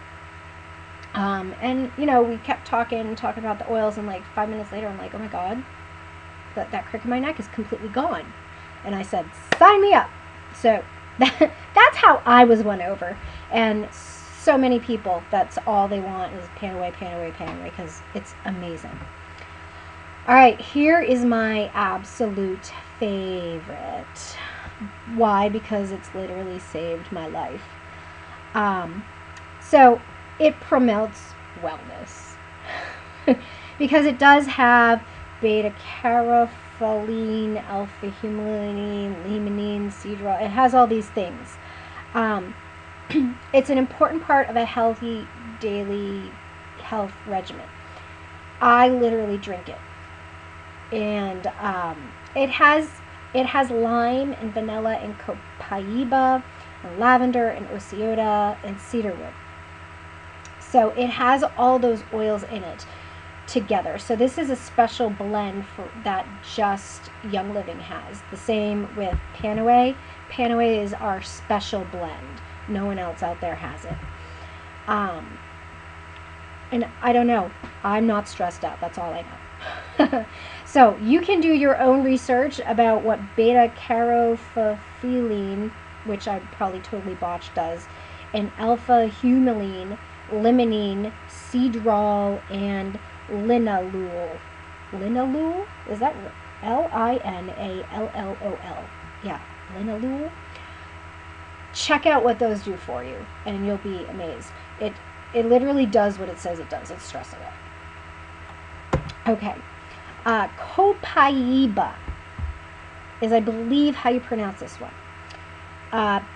And, we kept talking about the oils, and, 5 minutes later, I'm like, oh, my God, that crick in my neck is completely gone. And I said, sign me up. So that's how I was won over. And so many people, that's all they want is Panaway, because it's amazing. All right, here is my absolute favorite. Why? Because it's literally saved my life. So it promotes wellness because it does have beta-carotene, alpha-humulene, limonene, cedrol. It has all these things. It's an important part of a healthy daily health regimen. I literally drink it, and it has lime and vanilla and copaiba and lavender and osciota and cedarwood. So it has all those oils in it together. So this is a special blend that just Young Living has. The same with Panaway. Panaway is our special blend. No one else out there has it. And I don't know. I'm not stressed out. That's all I know. So you can do your own research about what beta-carotene, which I probably totally botched, does, and alpha-humulene, limonene, cedrol, and linalool. Linalool? Is that Linallool? Yeah, linalool. Check out what those do for you, and you'll be amazed. It literally does what it says it does. It's Stress Away. Okay. Copaiba is, I believe, how you pronounce this one.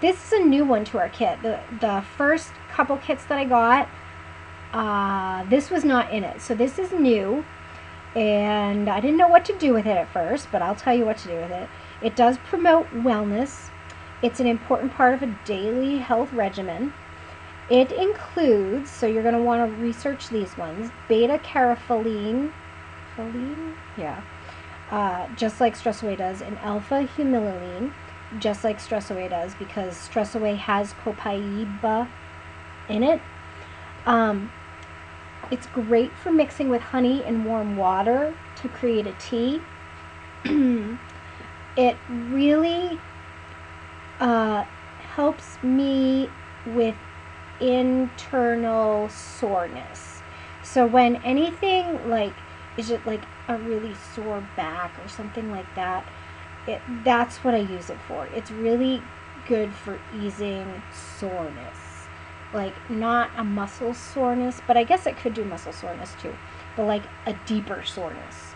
This is a new one to our kit. The first couple kits that I got, this was not in it. So this is new, and I didn't know what to do with it at first, but I'll tell you what to do with it. It does promote wellness. It's an important part of a daily health regimen. It includes, so you're going to want to research these ones, beta-carotene, just like Stress Away does, and alpha-humulene, just like Stress Away does, because Stress Away has copaiba in it. It's great for mixing with honey and warm water to create a tea. It really helps me with internal soreness. So when anything like, is it like a really sore back or something like that, that's what I use it for. It's really good for easing soreness. Like, not a muscle soreness, but I guess it could do muscle soreness too, but like a deeper soreness.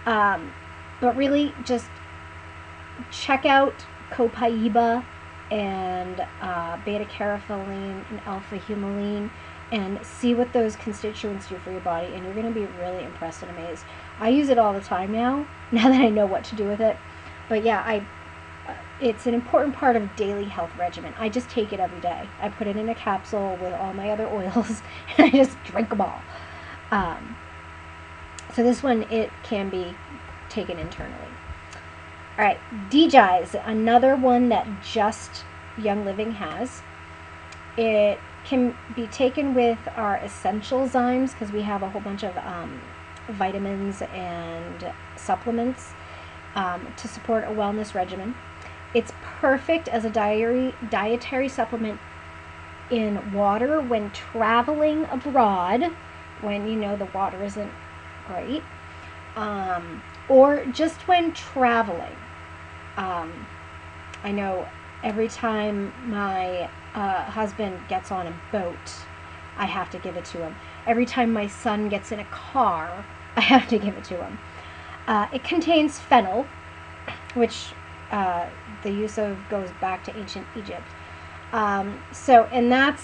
But really just check out copaiba and beta-carotene and alpha-humulene and see what those constituents do for your body, and you're going to be really impressed and amazed. I use it all the time now that I know what to do with it. But yeah, it's an important part of daily health regimen. I just take it every day. I put it in a capsule with all my other oils, and I just drink them all. So this one, it can be taken internally. All right, DJI's, another one that Just Young Living has. It can be taken with our essential zymes, because we have a whole bunch of vitamins and supplements to support a wellness regimen. It's perfect as a dietary supplement in water when traveling abroad, when you know the water isn't great, or just when traveling. I know every time my husband gets on a boat, I have to give it to him. Every time my son gets in a car, I have to give it to him. It contains fennel, which the use of goes back to ancient Egypt. And that's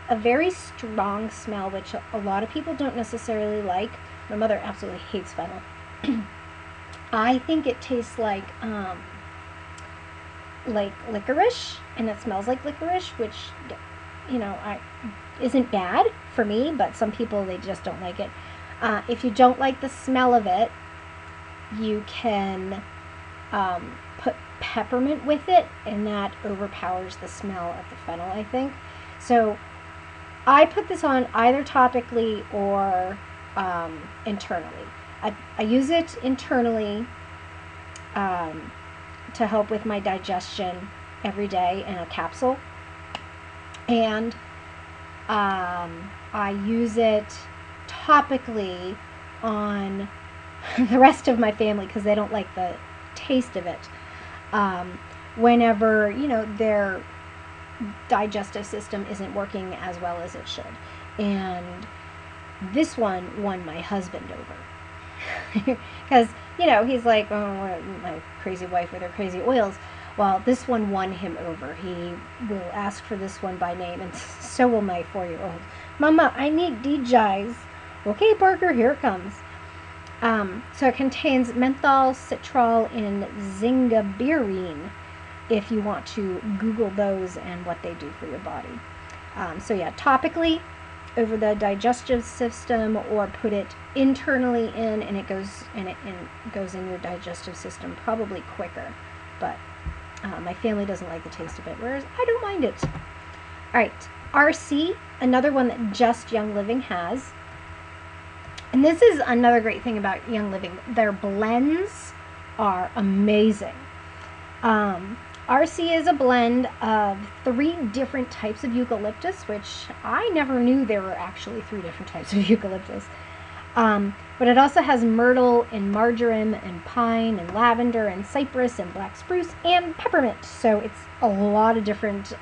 a very strong smell, which a lot of people don't necessarily like. My mother absolutely hates fennel. I think it tastes like licorice, and it smells like licorice, which, you know, isn't bad for me, but some people, they just don't like it. If you don't like the smell of it, you can put peppermint with it, and that overpowers the smell of the fennel, I think. So I put this on either topically or internally. I use it internally to help with my digestion every day in a capsule, and I use it topically on the rest of my family because they don't like the taste of it. Whenever, you know, their digestive system isn't working as well as it should. And this one won my husband over. Because, you know, he's like, oh, my crazy wife with her crazy oils. Well, this one won him over. He will ask for this one by name, and so will my 4-year-old. Mama, I need DJI's. Okay, Parker, here it comes. So it contains menthol, citral, and zingiberine, if you want to Google those and what they do for your body. So yeah, topically over the digestive system, or put it internally in, and it goes in your digestive system probably quicker. But my family doesn't like the taste of it, whereas I don't mind it. All right, RC, another one that Just Young Living has. And this is another great thing about Young Living. Their blends are amazing. RC is a blend of 3 different types of eucalyptus, which I never knew there were actually 3 different types of eucalyptus. But it also has myrtle and marjoram and pine and lavender and cypress and black spruce and peppermint. So it's a lot of different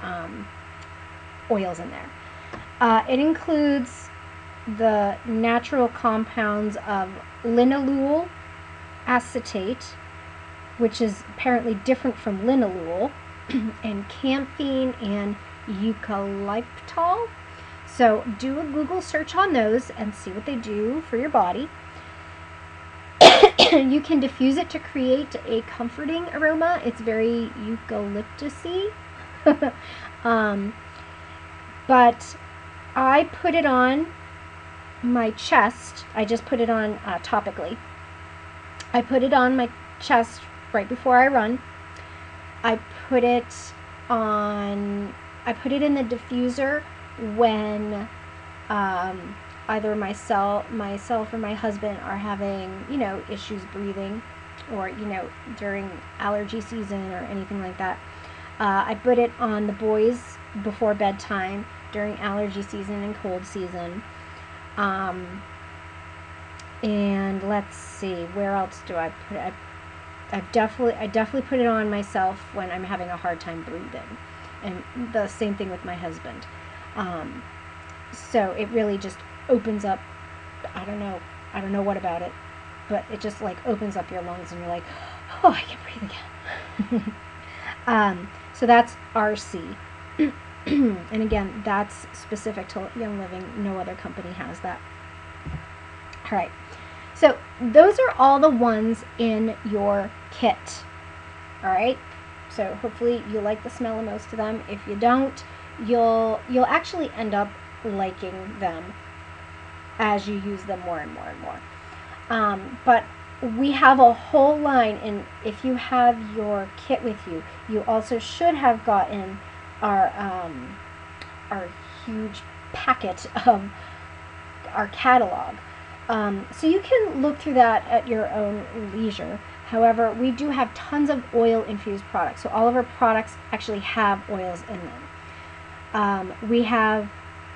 oils in there. It includes the natural compounds of linalool acetate, which is apparently different from linalool, and camphene and eucalyptol. So do a Google search on those and see what they do for your body. You can diffuse it to create a comforting aroma. It's very eucalyptusy. But I put it on my chest. I just put it on topically. I put it on my chest right before I run. I put it in the diffuser when either myself or my husband are having, issues breathing, or, during allergy season or anything like that. I put it on the boys before bedtime during allergy season and cold season. And let's see, where else do I put it? I definitely put it on myself when I'm having a hard time breathing, and the same thing with my husband. So it really just opens up. I don't know what about it, but it just like opens up your lungs, and you're like, oh, I can breathe again. So that's RC. And again, that's specific to Young Living. No other company has that. All right. So those are all the ones in your kit. All right. So hopefully you like the smell of most of them. If you don't, you'll actually end up liking them as you use them more and more and more. But we have a whole line, and if you have your kit with you, you also should have gotten our huge packet of our catalog. So you can look through that at your own leisure. However, we do have tons of oil-infused products. So all of our products actually have oils in them. We have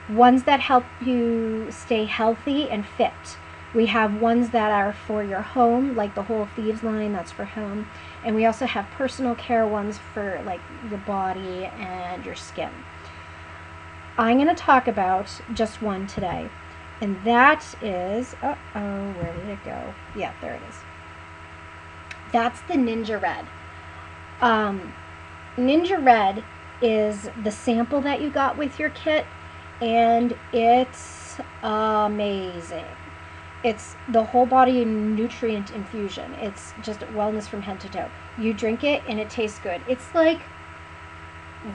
ones that help you stay healthy and fit. We have ones that are for your home, like the Whole Thieves line, that's for home. And we also have personal care ones for like your body and your skin. I'm going to talk about just one today. And that is, where did it go? Yeah, there it is. That's the Ninja Red. Ninja Red is the sample that you got with your kit, and it's amazing. It's the whole body nutrient infusion. It's just wellness from head to toe. You drink it and it tastes good. It's like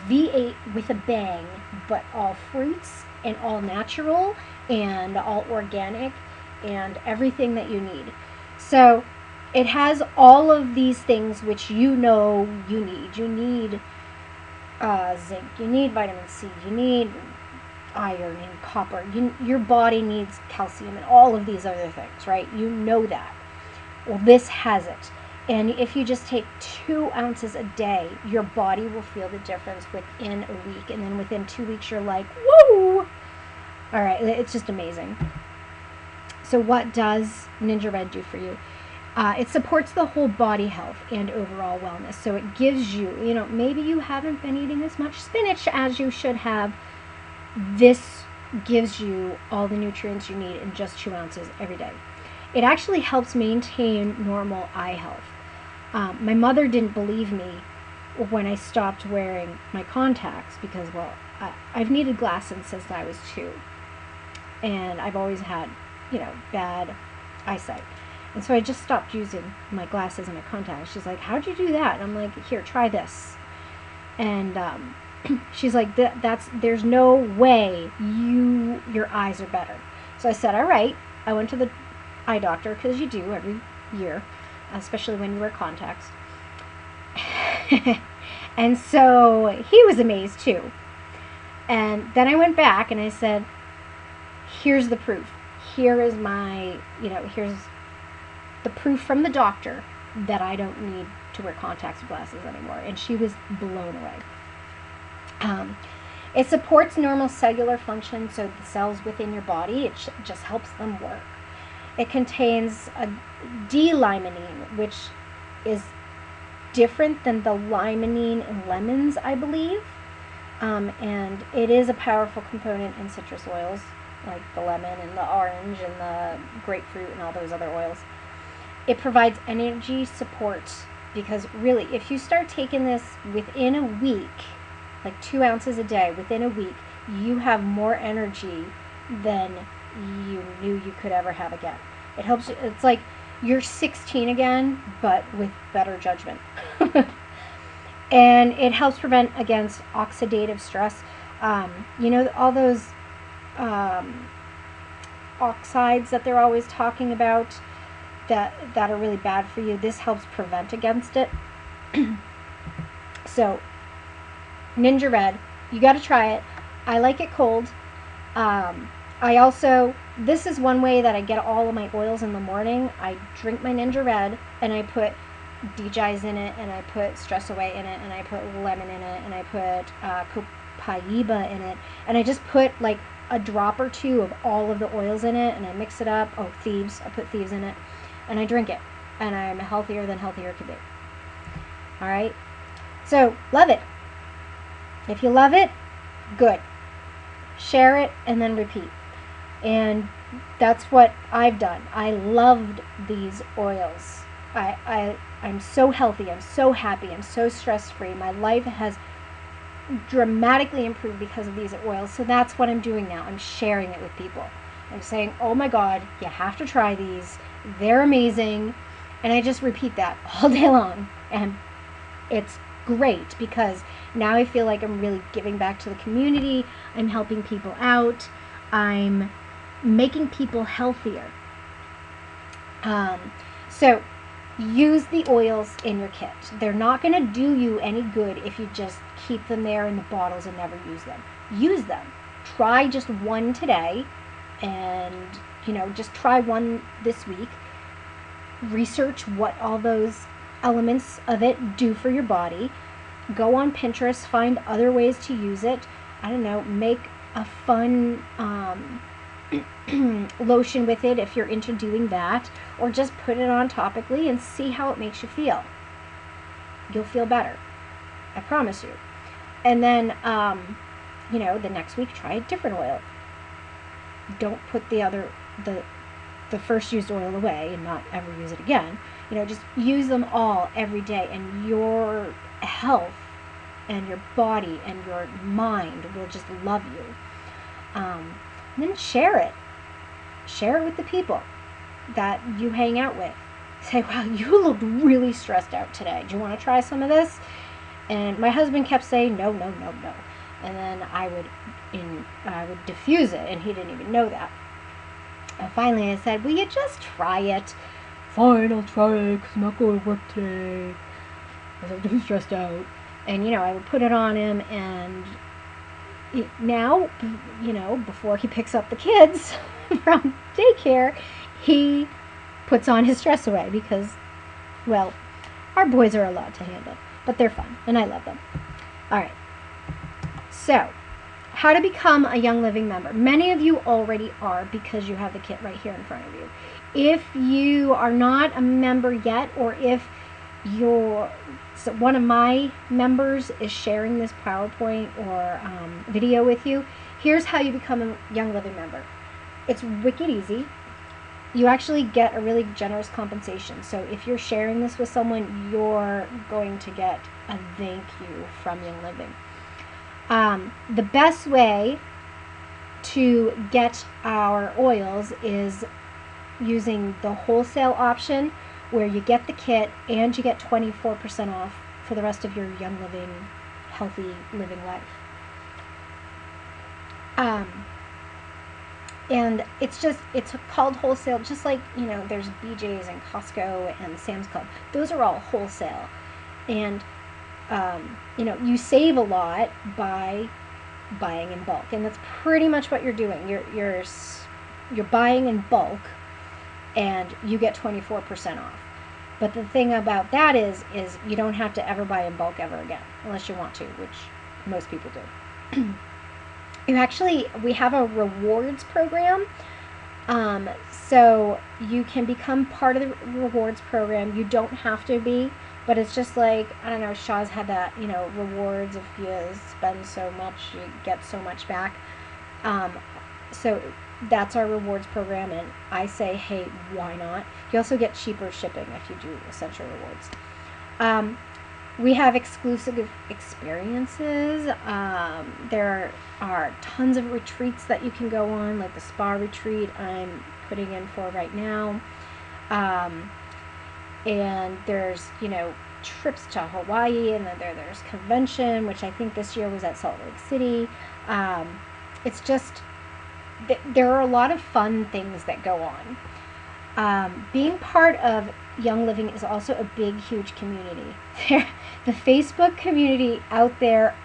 V8 with a bang, but all fruits and all natural and all organic and everything that you need. So it has all of these things which you need. You need zinc, you need vitamin C, you need iron and copper. Your body needs calcium and all of these other things, right? You know that. Well, this has it. And if you just take 2 ounces a day, your body will feel the difference within a week. And then within 2 weeks, you're like, whoa! All right, it's just amazing. So what does Ninja Red do for you? It supports the whole body health and overall wellness. So it gives you, maybe you haven't been eating as much spinach as you should have. This gives you all the nutrients you need in just 2 ounces every day. It actually helps maintain normal eye health. My mother didn't believe me when I stopped wearing my contacts because, well, I've needed glasses since I was 2. And I've always had, bad eyesight. And so I just stopped using my glasses and my contacts. She's like, how'd you do that? And I'm like, here, try this. And she's like, there's no way your eyes are better. So I said, all right. I went to the eye doctor, because you do every year, especially when you wear contacts. And so he was amazed too. And then I went back and I said, here's the proof. Here is my, here's the proof from the doctor that I don't need to wear contacts or glasses anymore. And she was blown away. It supports normal cellular function, so the cells within your body, it just helps them work. It contains a D-limonene, which is different than the limonene in lemons, I believe. And it is a powerful component in citrus oils, like the lemon and the orange and the grapefruit and all those other oils. It provides energy support because really, if you start taking this within a week, like 2 ounces a day, within a week, you have more energy than you knew you could ever have again. It helps. It's like you're 16 again, but with better judgment. And it helps prevent against oxidative stress. You know, all those oxides that they're always talking about that are really bad for you. This helps prevent against it. So, Ninja Red, you got to try it. I like it cold. I also, this is one way that I get all of my oils in the morning. I drink my Ninja Red, and I put DJs in it, and I put Stress Away in it, and I put lemon in it, and I put copaiba in it, and I just put like a drop or two of all of the oils in it, and I mix it up. Oh, Thieves, I put Thieves in it, and I drink it, and I'm healthier than healthier could be. All right, so love it. If you love it, good. Share it and then repeat. And that's what I've done. I loved these oils. I'm so healthy. I'm so happy. I'm so stress-free. My life has dramatically improved because of these oils. So that's what I'm doing now. I'm sharing it with people. I'm saying, oh my God, you have to try these. They're amazing. And I just repeat that all day long. And it's great because now I feel like I'm really giving back to the community. I'm helping people out. I'm making people healthier. So use the oils in your kit. They're not going to do you any good if you just keep them there in the bottles and never use them. Use them. Try just one today, and just try one this week. Research what all those elements of it do for your body. Go on Pinterest, find other ways to use it. I don't know, make a fun lotion with it if you're into doing that, or just put it on topically and see how it makes you feel. You'll feel better, I promise you. And then the next week try a different oil. Don't put the first used oil away and not ever use it again. Just use them all every day, and your health and your body and your mind will just love you. And then share it. Share it with the people that you hang out with. Say, wow, you looked really stressed out today. Do you want to try some of this? And my husband kept saying, no. And then I would diffuse it, and he didn't even know that. And finally I said, will you just try it? Fine, I'll try it, because I'm not going to work today, because I'm too stressed out. And, I would put it on him, and now, before he picks up the kids from daycare, he puts on his Stress Away because, well, our boys are a lot to handle, but they're fun, and I love them. All right. So, how to become a Young Living member. Many of you already are because you have the kit right here in front of you. If you are not a member yet, or if one of my members is sharing this PowerPoint or video with you, here's how you become a Young Living member. It's wicked easy. You actually get a really generous compensation. So if you're sharing this with someone, you're going to get a thank you from Young Living. The best way to get our oils is using the wholesale option, where you get the kit and you get 24% off for the rest of your Young Living, healthy living life. And it's called wholesale, just like, there's BJ's and Costco and Sam's Club. Those are all wholesale. And, you save a lot by buying in bulk. And that's pretty much what you're doing. You're buying in bulk, and you get 24% off. But the thing about that is you don't have to ever buy in bulk ever again, unless you want to, which most people do. We have a rewards program. So you can become part of the rewards program. You don't have to be, but it's just like, I don't know, Shaw's had that, rewards, if you spend so much, you get so much back. So that's our rewards program, and I say, hey, why not? You also get cheaper shipping if you do Essential Rewards. We have exclusive experiences. There are tons of retreats that you can go on, like the spa retreat I'm putting in for right now. And there's, trips to Hawaii, and then there's convention, which I think this year was at Salt Lake City. It's just, there are a lot of fun things that go on. Being part of Young Living is also a big, huge community. The Facebook community out there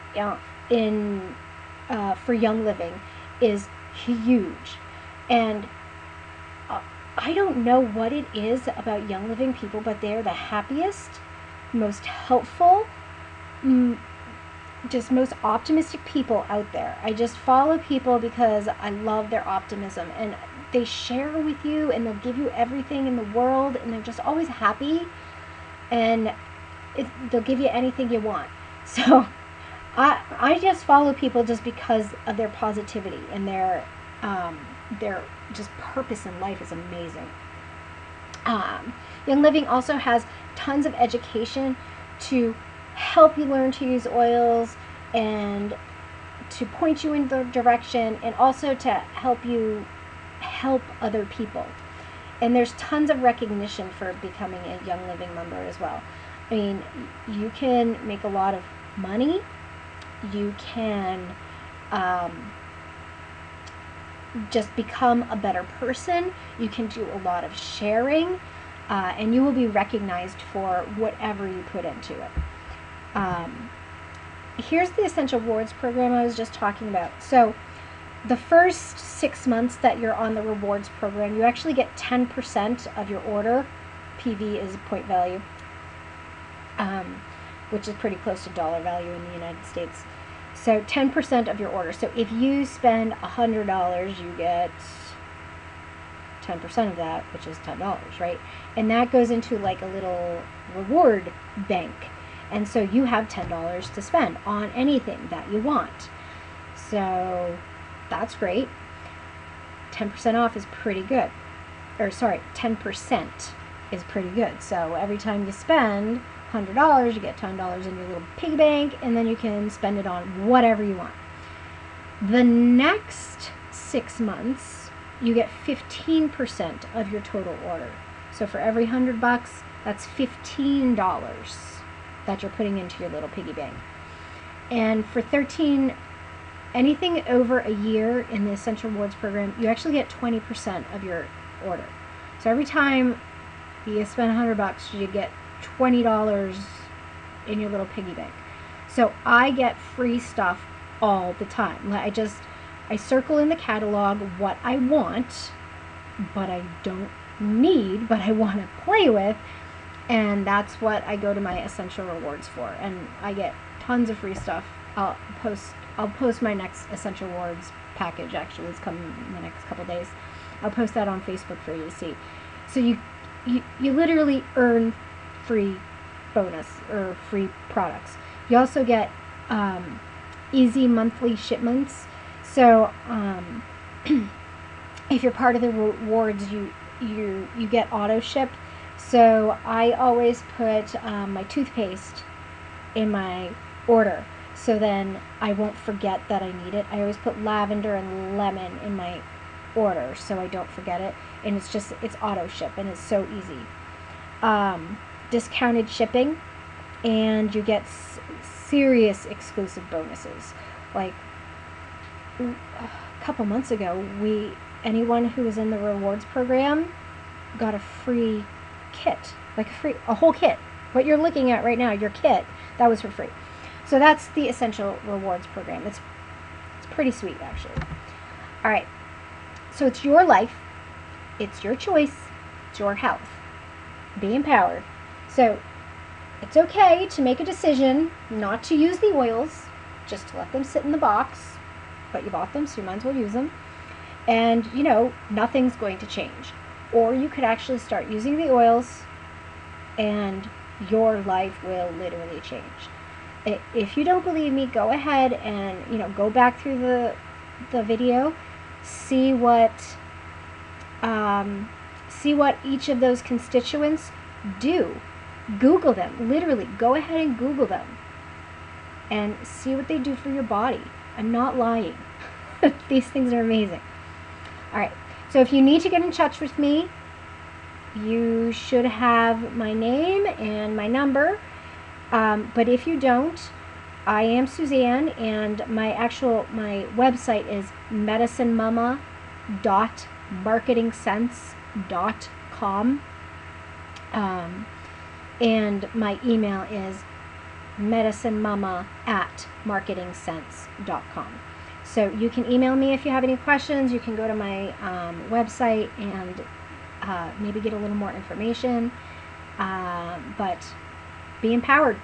for Young Living is huge. And I don't know what it is about Young Living people, but they're the happiest, most helpful, just most optimistic people out there. I just follow people because I love their optimism, and they share with you, and they'll give you everything in the world, and they're just always happy, and they'll give you anything you want. So I just follow people just because of their positivity, and their just purpose in life is amazing. Young Living also has tons of education to help you learn to use oils, and to point you in the direction, and also to help you help other people. And there's tons of recognition for becoming a Young Living member as well. I mean, you can make a lot of money. You can just become a better person. You can do a lot of sharing, and you will be recognized for whatever you put into it. Here's the Essential Rewards program I was just talking about. So the first 6 months that you're on the rewards program, you actually get 10% of your order. PV is point value, which is pretty close to dollar value in the United States. So 10% of your order. So if you spend $100, you get 10% of that, which is $10, right? And that goes into like a little reward bank. And so you have $10 to spend on anything that you want. So that's great. 10% off is pretty good. Or sorry, 10% is pretty good. So every time you spend $100, you get $10 in your little piggy bank, and then you can spend it on whatever you want. The next 6 months, you get 15% of your total order. So for every $100, that's $15 that you're putting into your little piggy bank. And for anything over a year in the Essential Rewards program, you actually get 20% of your order. So every time you spend $100, you get $20 in your little piggy bank. So I get free stuff all the time. I circle in the catalog what I want, but I don't need, but I want to play with, and that's what I go to my Essential Rewards for. And I get tons of free stuff. I'll post my next Essential Rewards package. Actually, it's coming in the next couple days. I'll post that on Facebook for you to see. So you literally earn free bonus or free products. You also get easy monthly shipments. So if you're part of the rewards, you get auto ship. So I always put my toothpaste in my order, so then I won't forget that I need it. I always put lavender and lemon in my order so I don't forget it, and it's auto ship, and it's so easy. Discounted shipping, and you get serious exclusive bonuses. Like a couple months ago, anyone who was in the rewards program got a free kit, like a whole kit. What you're looking at right now, your kit, that was for free. So that's the Essential Rewards program. It's pretty sweet, actually. All right. So it's your life. It's your choice. It's your health. Be empowered. So it's okay to make a decision not to use the oils, just to let them sit in the box. But you bought them, so you might as well use them. And, nothing's going to change. Or you could actually start using the oils, and your life will literally change. If you don't believe me, go ahead and go back through the video, see what each of those constituents do Google them. Literally, go ahead and Google them and see what they do for your body. I'm not lying. These things are amazing. All right. So if you need to get in touch with me, you should have my name and my number. But if you don't, I am Suzanne, and my website is medicinemama.marketingsense.com. And my email is medicinemama@marketingsense.com. So you can email me if you have any questions. You can go to my website and maybe get a little more information. But be empowered.